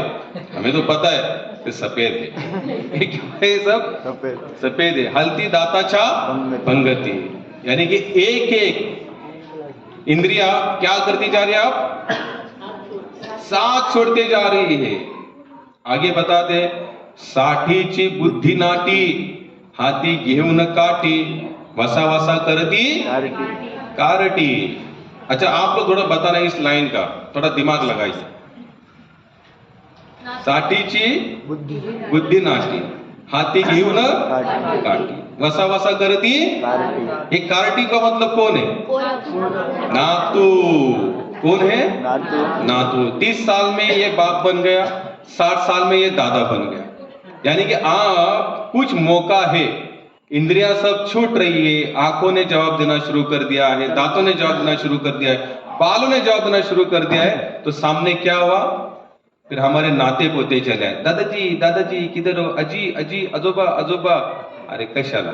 A: हमें तो पता है ये सफेद है। ये क्या है, ये सब
B: सफेद
A: सफेद है। हलती दाताच्या पंगती, यानी कि एक एक इंद्रिया क्या करती जा रही है, आप साथ छोड़ते जा रही है। आगे बताते साठीची बुद्धी नाटी हाती घेऊन काठी वसा वसा करती
B: कारटी
A: कारटी। अच्छा आप लोग थोड़ा बताना इस लाइन का, थोड़ा दिमाग लगाइए। साठीची
B: बुद्धी
A: बुद्धी नाटी हाती घेऊन
B: काठी
A: काठी वसा वसा करती।
B: कारटी
A: ये कारटी का मतलब कौन है, नातू। कौन है,
B: नातू
A: नातू। 30 साल में ये बाप बन गया, 60 साल में ये दादा बन गया। यानी कि आप कुछ मौका है, इंद्रियां सब छूट रही है, आंखों ने जवाब देना शुरू कर दिया है, दांतों ने जवाब देना शुरू कर दिया है, बालों ने जवाब देना शुरू कर दिया है, तो सामने क्या हुआ, फिर हमारे नाते पोते चले आए, दादाजी दादाजी किधर हो, अजी अजी आजोबा आजोबा। अरे कशाला।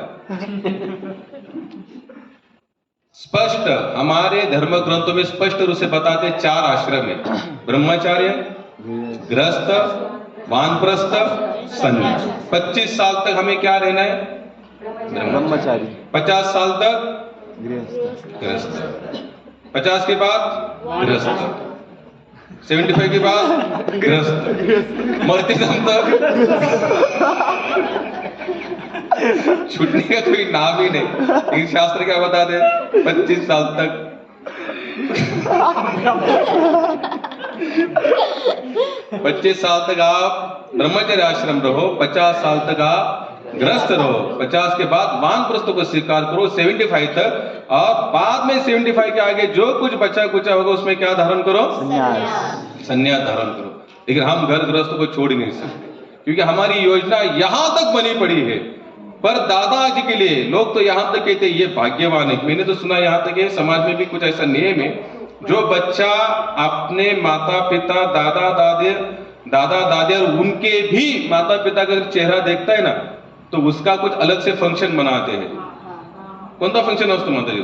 A: स्पष्ट हमारे धर्म ग्रंथों में स्पष्ट रूप से बताते 4 आश्रम है, ब्रह्मचार्य, गृहस्थ, वानप्रस्थ, सन्यास। 25 साल तक हमें क्या रहना है,
B: ब्रह्मचारी
A: 50 साल तक
B: गृहस्थ
A: गृहस्थ, 50 के बाद गृहस्थ, 75 के बाद गृहस्थ, मरते दम तक छूटने का कोई नाम ही नहीं। लेकिन शास्त्र क्या बताते हैं 25 साल तक 25 साल तक आप ब्रह्मचर्य आश्रम रहो, 50 साल तक आप ग्रस्त रहो, 50 के बाद वानप्रस्थ को स्वीकार करो 75 तक, और बाद में 75 के आगे जो कुछ बचा कुचा होगा उसमें क्या धारण करो,
B: संन्यास
A: संन्यास धारण करो। लेकिन हम घर गृहस्थ को छोड़ ही नहीं सकते क्योंकि हमारी योजना यहां तक बनी पड़ी है। पर दादाजी के लिए लोग तो यहां तक कहते ये भाग्यवान है। मैंने तो सुना यहां तक है समाज में भी कुछ ऐसा नियम है, जो बच्चा अपने माता पिता दादा दादी और उनके भी माता पिता का चेहरा देखता है ना, तो उसका कुछ अलग से फंक्शन बनाते हैं। कोणता फंक्शन असतो माताजी?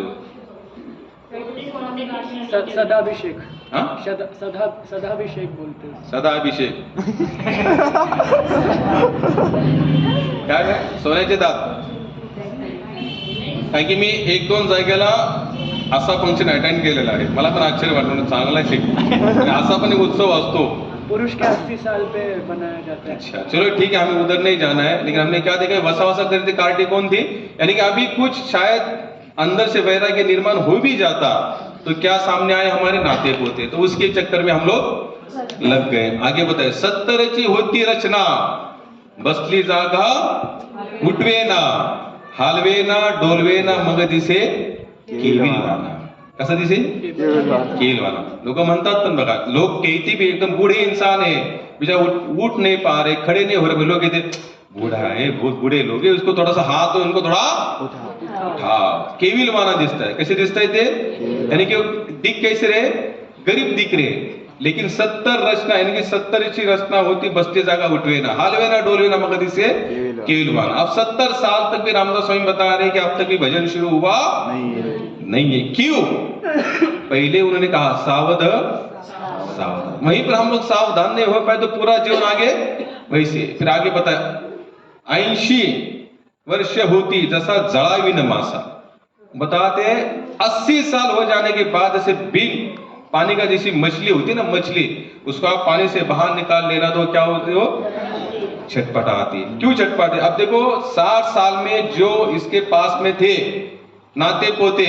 C: सदाभिषेक,
A: हाँ
C: सदाभिषेक बोलते हैं।
A: सदा अभिषेक काय आहे? सोन्याचे दात। कारण की मी 1-2 जागेला असा फंक्शन अटेंड केलेला आहे, मला पण आश्चर्य वाटलं, चांगला आहे। असा पण एक उत्सव असतो।
C: पुरुष के 80 साल पे बनाया जाता है।
A: अच्छा चलो ठीक है, हमें उधर नहीं जाना है, लेकिन हमने क्या देखा वसा वसा करती कारटी कौन थी, यानी कि अभी कुछ शायद अंदर से वैराग्य निर्माण हो भी जाता तो क्या सामने आए, हमारे नाते पोते, तो उसके चक्कर में हम लोग लग गए। आगे बताए 70ची होती रचना बसली जागा उठवेना हालवेना डोलवेना मग दिसे केविलवाना. कसं दिसे? केविलवाना. लोक म्हणतात पण बघा, लोग कहती भी एकदम बूढ़े इंसान है, बेचारा उठ नहीं पा रहे, खड़े नहीं हो रहे, लोग कहते बूढ़ा है, बहुत बूढ़े लोग हैं, उसको थोड़ा सा हाथ हो, उनको थोड़ा उठा. केविलवाना दिसता है. कैसे दिसता है ते? यानी कि दिख कैसे रहे? गरीब दिख रहे, लेकिन 70 रचना यानी कि 70 ची रचना होती, बसते जागा उठवेना हालवेना डोलवेना मग दिसे केविलवाना. अब 70 साल तक भी रामदास स्वामी बता रहे हैं कि अब तक भी भजन शुरू हुआ नहीं है. क्यों? पहले उन्होंने कहा सावधान. वहीं पर हम लोग सावधान नहीं हो पाए तो पूरा जीवन आगे वैसे. फिर आगे बताया 80 वर्ष होती जसा जळावी न मासा. बताते 80 साल हो जाने के बाद ऐसे बिन पानी का जैसी मछली होती है ना, मछली, उसको आप पानी से बाहर निकाल लेना तो क्या होती हो? छटपटाती. क्यों छटपटाती? अब देखो 60 साल में जो इसके पास में थे नाते पोते,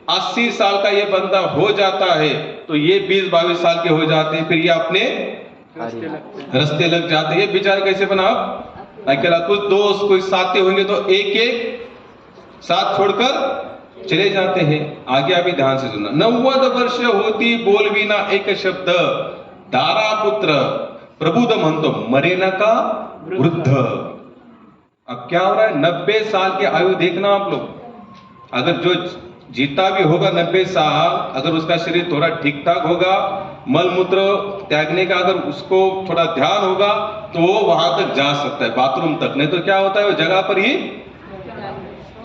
A: 80 साल का ये बंदा हो जाता है तो ये 20-22 साल के हो जाते हैं, फिर ये अपने रास्ते लग जाते हैं. ये बेचारे कैसे बना? अकेला, कुछ दोस्त कोई साथी होंगे तो एक एक साथ छोड़कर चले जाते हैं. आगे अभी ध्यान से सुनना. 90 वर्ष होती बोलविना एक शब्द, दारा पुत्र प्रबुद्ध म्हणतो मरे न का वृद्ध. अब क्या हो रहा है? 90 साल की आयु देखना आप लोग. अगर जो जीता भी होगा 90 साल, अगर उसका शरीर थोड़ा ठीक ठाक होगा, मल मूत्र त्यागने का अगर उसको थोड़ा ध्यान होगा तो वो वहां तक जा सकता है, बाथरूम तक. नहीं तो क्या होता है, वो जगह पर ही.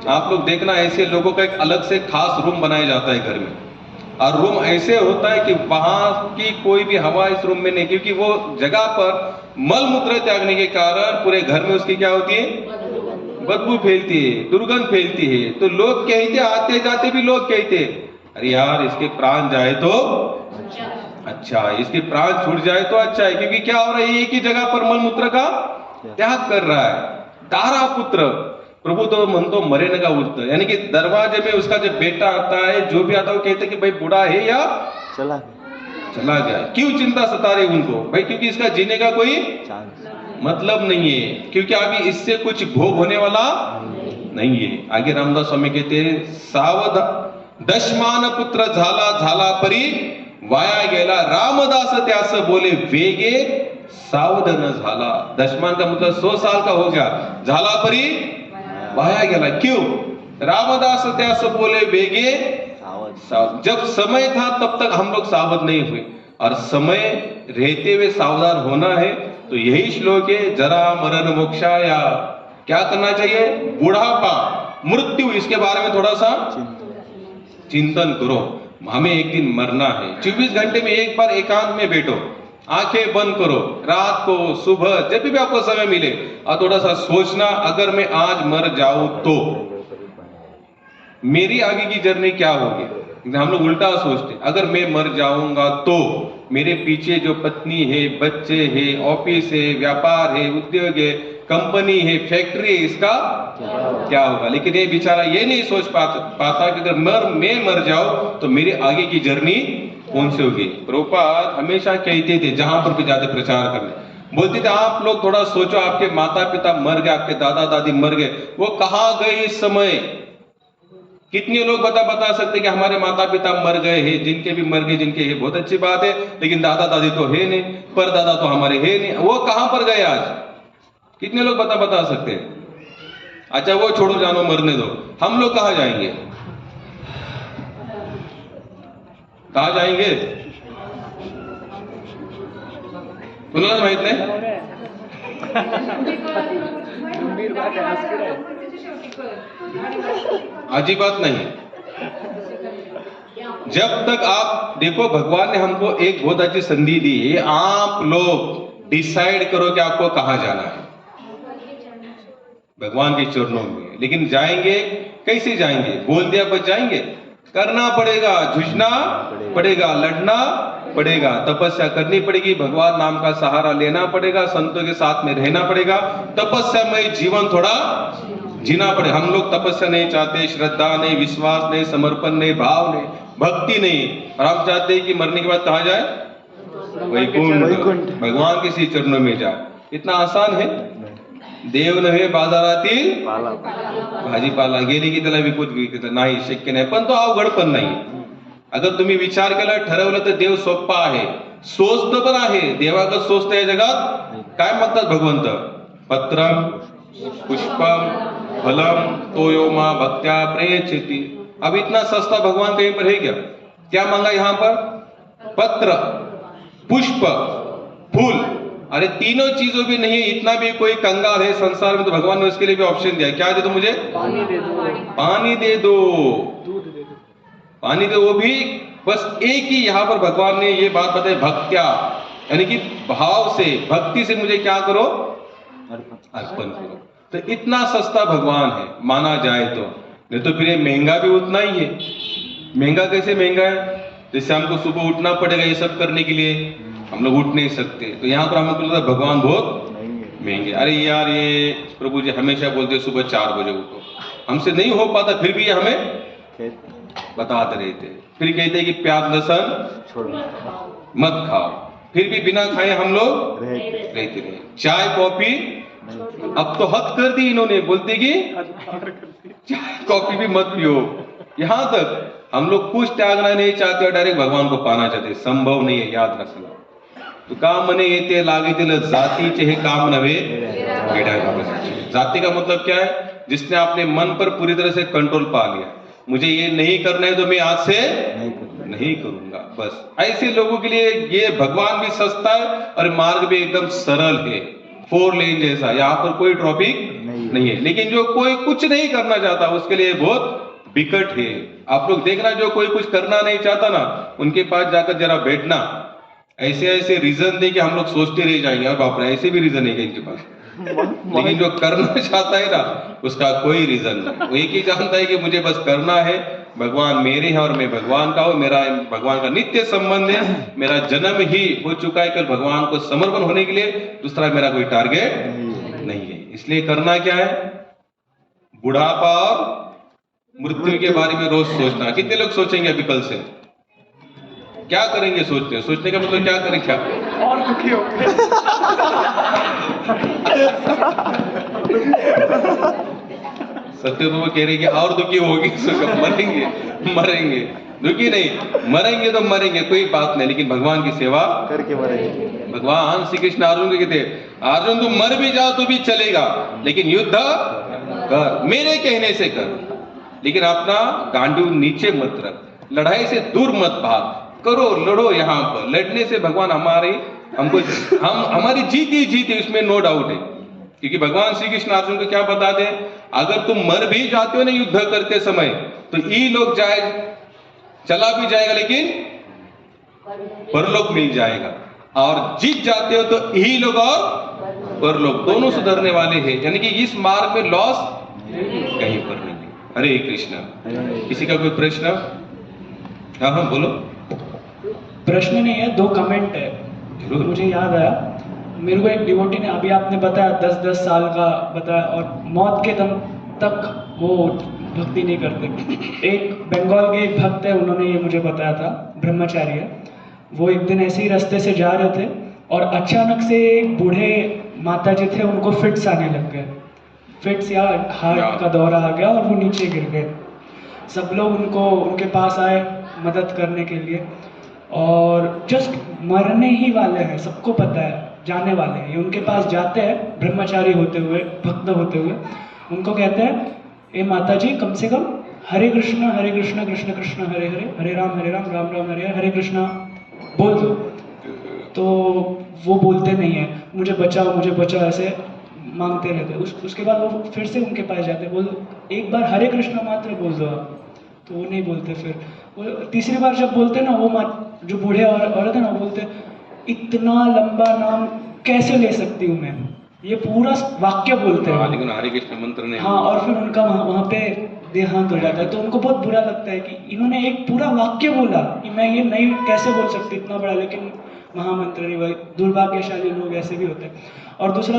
A: आप लोग देखना, ऐसे लोगों का एक अलग से खास रूम बनाया जाता है घर में, और रूम ऐसे होता है कि वहां की कोई भी हवा इस रूम में नहीं, क्योंकि वो जगह पर मल मूत्र त्यागने के कारण पूरे घर में उसकी क्या होती है? बदबू फैलती है, दुर्गंध फैलती है. तो लोग कहते, आते जाते भी लोग कहते, अरे यार इसके प्राण जाए तो अच्छा, इसके प्राण छूट जाए तो अच्छा है, क्योंकि क्या हो रहा है, एक ही जगह पर मल मूत्र का त्याग कर रहा है. दारा पुत्र प्रभु तो म्हणतो मरे न का उठत, यानी कि दरवाजे में उसका जो बेटा आता है, जो भी आता है वो कहते कि भाई बूढ़ा है या चला गया. क्यों चिंता सता रही उनको? भाई क्योंकि इसका जीने का कोई मतलब नहीं है, क्योंकि अभी इससे कुछ भोग होने वाला नहीं है. आगे रामदास स्वामी कहते हैं सावधान दशमान पुत्र झाला परी वाया गेला, रामदास त्यास बोले वेगे सावधान झाला. दशमान का मतलब 100 साल का हो गया, झाला परी वाया गेला. क्यों? रामदास त्यास बोले वेगे सावधान. जब समय था तब तक हम लोग सावध नहीं हुए, और समय रहते हुए सावधान होना है. तो यही श्लोक है, जरा मरण मोक्षाया. क्या करना चाहिए? बुढ़ापा मृत्यु, इसके बारे में थोड़ा सा चिंतन करो. हमें एक दिन मरना है. 24 घंटे में एक बार एकांत में बैठो, आंखें बंद करो, रात को सुबह जब भी आपको समय मिले, और थोड़ा सा सोचना, अगर मैं आज मर जाऊं तो मेरी आगे की जर्नी क्या होगी. हम लोग उल्टा सोचते, अगर मैं मर जाऊंगा तो मेरे पीछे जो पत्नी है, बच्चे है, ऑफिस है, व्यापार है, उद्योग है, कंपनी है, फैक्ट्री है, इसका क्या होगा. लेकिन ये बेचारा ये नहीं सोच पाता कि अगर मैं मर जाऊं तो मेरी आगे की जर्नी कौन सी होगी. प्रभुपाद हमेशा कहते थे, जहां पर भी जाते प्रचार करने, बोलते थे आप लोग थोड़ा सोचो, आपके माता पिता मर गए, आपके दादा दादी मर गए, वो कहां गए इस समय. कितने लोग बता सकते कि हमारे माता पिता मर गए हैं. जिनके भी मर गए, जिनके है बहुत अच्छी बात है, लेकिन दादा दादी तो है नहीं, पर दादा तो हमारे है नहीं, वो कहां पर गए आज. कितने लोग बता सकते हैं. अच्छा वो छोड़ो, जानो, मरने दो. हम लोग कहां जाएंगे? कहां जाएंगे कुणाला माहित नाही.
C: गंभीर बात है, हंस के रहे.
A: अजीबात नहीं. जब तक आप देखो, भगवान ने हमको एक बहुत अच्छी संधि दी है, आप लोग डिसाइड करो कि आपको कहां जाना है. भगवान के चरणों में. लेकिन जाएंगे कैसे जाएंगे? बोल दिया बस जाएंगे? करना पड़ेगा, झुकना पड़ेगा, लड़ना पड़ेगा, तपस्या करनी पड़ेगी, भगवान नाम का सहारा लेना पड़ेगा, संतों के साथ में रहना पड़ेगा, तपस्यामय जीवन थोड़ा जीना पड़े. हम लोग तपस्या नहीं चाहते, श्रद्धा नहीं, विश्वास नहीं, समर्पण नहीं, भाव नहीं, भक्ति नहीं, और हम चाहते हैं कि मरने के बाद कहां जाए? वैकुंठ, भगवान के श्री चरणों में जाए. इतना आसान है? देव नव्हे बाजारातील
B: पाला
A: भाजीपाला गेली की त्याला विकत नाही, शक्य नाही. पण तो अवघड पण नाही. अगर तुम्ही विचार केला, ठरवलं तर देव सोप्पा आहे, स्वस्त पण आहे. देवाकडे स्वस्त या जगात काय मागतात भगवंत? पत्रम पुष्पम फलम तोयो मा भक्त्या प्रयच्छति. अब इतना सस्ता भगवान कहीं पर है क्या मांगा यहाँ पर? पत्र, पुष्प, फूल. अरे तीनों चीजों भी नहीं है. इतना भी कोई कंगाल है संसार में तो भगवान ने उसके लिए भी ऑप्शन दिया. क्या दे दो मुझे?
C: पानी दे दो,
A: पानी दे दो,
C: दूध दे दो.
A: पानी दे. वो भी बस एक ही यहाँ पर भगवान ने ये बात बताई, भक्त्या, यानी कि भाव से, भक्ति से मुझे क्या करो? अर्पण करो. तो इतना सस्ता भगवान है माना जाए तो. नहीं तो फिर ये महंगा भी उतना ही है. महंगा कैसे महंगा है? जैसे हमको सुबह उठना पड़ेगा ये सब करने के लिए, हम लोग उठ नहीं सकते. तो यहाँ पर हमको लगता है भगवान बहुत महंगे. अरे यार ये प्रभु जी हमेशा बोलते सुबह 4 बजे उठो, हमसे नहीं हो पाता, फिर भी ये हमें बताते रहते. फिर कहते कि प्याज लहसुन
B: छोड़ो
A: मत खाओ, फिर भी बिना खाए हम लोग
B: रहते
A: रहते रहे. चाय कॉफी अब तो हद कर दी इन्होंने, बोलते कि चाय कॉफी भी मत पियो. यहां तक हम लोग कुछ त्यागना नहीं चाहते और डायरेक्ट भगवान को पाना चाहते. संभव नहीं है, याद रखना. तो काम मने येते लागेतील जातीचे हे काम नव्हे वेड्या लोकांचे. जाति का मतलब क्या है? जिसने अपने मन पर पूरी तरह से कंट्रोल पा लिया. मुझे ये नहीं करना है तो मैं आज से नहीं करूंगा. बस ऐसे लोगों के लिए ये भगवान भी सस्ता है और मार्ग भी एकदम सरल है, 4 लेन जैसा. यहाँ पर कोई ट्रॉफिक नहीं है. लेकिन जो कोई कुछ नहीं करना चाहता उसके लिए बहुत विकट है. आप लोग देखना, जो कोई कुछ करना नहीं चाहता ना, उनके पास जाकर जरा बैठना. ऐसे ऐसे रीजन दे कि हम लोग सोचते रह जाएंगे, और बाप रे ऐसे भी रीजन है क्या इनके पास. लेकिन जो करना चाहता है ना, उसका कोई रीजन नहीं. वो एक ही जानता है कि मुझे बस करना है, भगवान मेरे हैं और मैं भगवान का हूं, मेरा भगवान का नित्य संबंध है, मेरा जन्म ही हो चुका है कल भगवान को समर्पण होने के लिए. दूसरा मेरा कोई टारगेट नहीं है. इसलिए करना क्या है? बुढ़ापा और मृत्यु के बारे में रोज सोचना. कितने लोग सोचेंगे अभी कल से? क्या करेंगे? सोचते हैं. सोचने का मतलब क्या करें? क्या
C: और दुखी हो गए.
A: सत्य बाबा कह रहे कि और दुखी होगी. मरेंगे मरेंगे, दुखी नहीं, मरेंगे तो मरेंगे, कोई बात नहीं, लेकिन भगवान की सेवा
B: करके मरेंगे.
A: भगवान श्री कृष्ण अर्जुन को कहते, अर्जुन तुम मर भी जाओ तो भी चलेगा, लेकिन युद्ध कर, मेरे कहने से कर, लेकिन अपना गांडू नीचे मत रख, लड़ाई से दूर मत भाग, करो लड़ो. यहाँ पर लड़ने से भगवान हमारी जीत ही जीत है, इसमें नो डाउट है. क्योंकि भगवान श्री कृष्ण अर्जुन को क्या बताते हैं? अगर तुम मर भी जाते हो ना युद्ध करते समय, तो ई लोग चला भी जाएगा, लेकिन परलोक मिल जाएगा. और जीत जाते हो तो यही लोग और परलोक दोनों सुधरने वाले हैं. यानी कि इस मार्ग में लॉस कहीं पर नहीं. हरे कृष्णा. किसी का कोई प्रश्न? हाँ हाँ बोलो.
D: प्रश्न नहीं है, 2 कमेंट है.
A: जरूर.
D: मुझे याद आया, मेरे को एक डिवोटी ने, अभी आपने बताया 10-10 साल का बताया, और मौत के दम तक वो भक्ति नहीं करते. एक बंगाल के एक भक्त है, उन्होंने ये मुझे बताया था, ब्रह्मचारी है. वो एक दिन ऐसे ही रास्ते से जा रहे थे और अचानक से एक बूढ़े माता जी थे, उनको फिट्स आने लग गए. फिट्स या हार्ट का दौरा आ गया और वो नीचे गिर गए. सब लोग उनके पास आए मदद करने के लिए, और जस्ट मरने ही वाले हैं, सबको पता है जाने वाले हैं. ये उनके पास जाते हैं ब्रह्मचारी होते हुए, भक्त होते हुए, उनको कहते हैं, ए माता जी कम से कम हरे कृष्ण कृष्ण कृष्ण हरे हरे, हरे राम राम राम हरे हरे कृष्णा बोल दो. तो वो बोलते नहीं है, मुझे बचाओ ऐसे मांगते रहते. उसके बाद वो फिर से उनके पास जाते, बोल एक बार हरे कृष्णा मात्र बोल दो आप. तो वो नहीं बोलते. फिर वो तीसरी बार जब बोलते ना, वो जो बूढ़े औरत है ना, वो बोलते, इतना लंबा नाम कैसे ले सकती हूँ मैं, ये पूरा वाक्य बोलते हैं.
A: लेकिन हरे कृष्ण मंत्र ने.
D: हाँ, और फिर उनका वहाँ पे देहांत हो जाता है. तो उनको बहुत बुरा लगता है कि इन्होंने एक पूरा वाक्य बोला कि मैं ये नहीं कैसे बोल सकती इतना बड़ा, लेकिन महामंत्र नहीं. वही दुर्भाग्यशाली लोग ऐसे भी होते हैं. और दूसरा,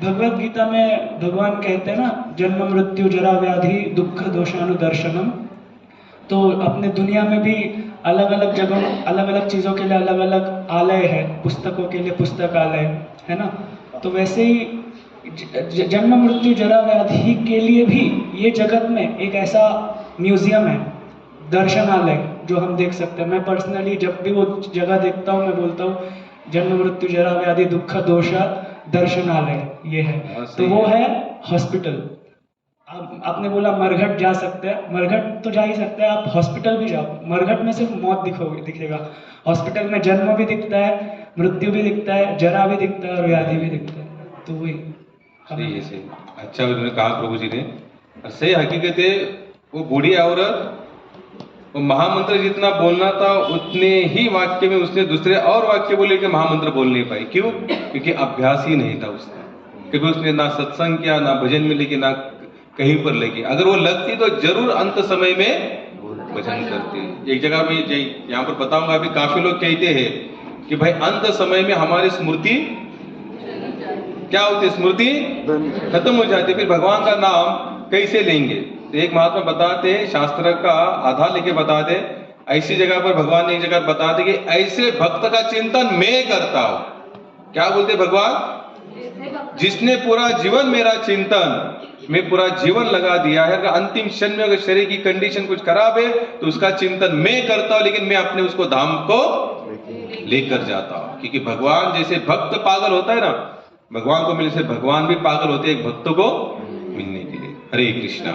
D: भगवत गीता में भगवान कहते हैं ना, जन्म मृत्यु जरा व्याधि दुख दोषानुदर्शनम. तो अपने दुनिया में भी अलग अलग जगहों, अलग अलग चीज़ों के लिए अलग अलग आलय है. पुस्तकों के लिए पुस्तकालय है ना. तो वैसे ही जन्म मृत्यु जरा व्याधि के लिए भी ये जगत में एक ऐसा म्यूजियम है, दर्शनालय, जो हम देख सकते हैं। मैं पर्सनली जब भी वो जगह देखता हूँ मैं बोलता हूँ जन्म मृत्यु जरा व्याधि दुख दोष दर्शनालय ये है।
A: हाँ,
D: तो
A: सही
D: वो
A: है।
D: है हॉस्पिटल। आपने बोला मरघट जा सकते हैं, मरघट तो जा ही सकते हैं, आप हॉस्पिटल भी जाओ, मरघट में सिर्फ मौत दिखेगा, हॉस्पिटल में जन्म भी दिखता है, मृत्यु भी दिखता है, जरा भी दिखता है और व्याधि भी दिखता है। तो वही
A: सही है, सही। अच्छा उन्होंने कहा प्रभु जी ने, और सही हकीकत है। वो बूढ़ी औरत वो महामंत्र जितना बोलना था उतने ही वाक्य में उसने दूसरे और वाक्य बोले कि महामंत्र बोल नहीं पाई। क्यों? क्योंकि अभ्यास ही नहीं था उसने। कभी उसने ना सत्संग किया, ना भजन में लगी, ना कहीं पर लगी। अगर वो लगती तो जरूर अंत समय में भजन करती। एक जगह में यहाँ पर बताऊंगा, अभी काफी लोग कहते हैं कि भाई अंत समय में हमारी स्मृति क्या होती है, स्मृति खत्म हो जाती है, फिर भगवान का नाम कैसे लेंगे। तो एक महात्मा बताते हैं, शास्त्र का आधार लेके बताते, ऐसी जगह पर भगवान ने एक जगह बताते कि ऐसे भक्त का चिंतन मैं करता हूं। क्या बोलते भगवान? जिसने पूरा जीवन मेरा चिंतन, मैं पूरा जीवन लगा दिया है, अगर अंतिम क्षण में अगर शरीर की कंडीशन कुछ खराब है तो उसका चिंतन मैं करता हूं, लेकिन मैं अपने उसको धाम को लेकर जाता हूं। क्योंकि भगवान जैसे भक्त पागल होता है ना, भगवान को मिलने से भगवान भी पागल होते हैं एक भक्त को मिलने के लिए। हरे कृष्णा।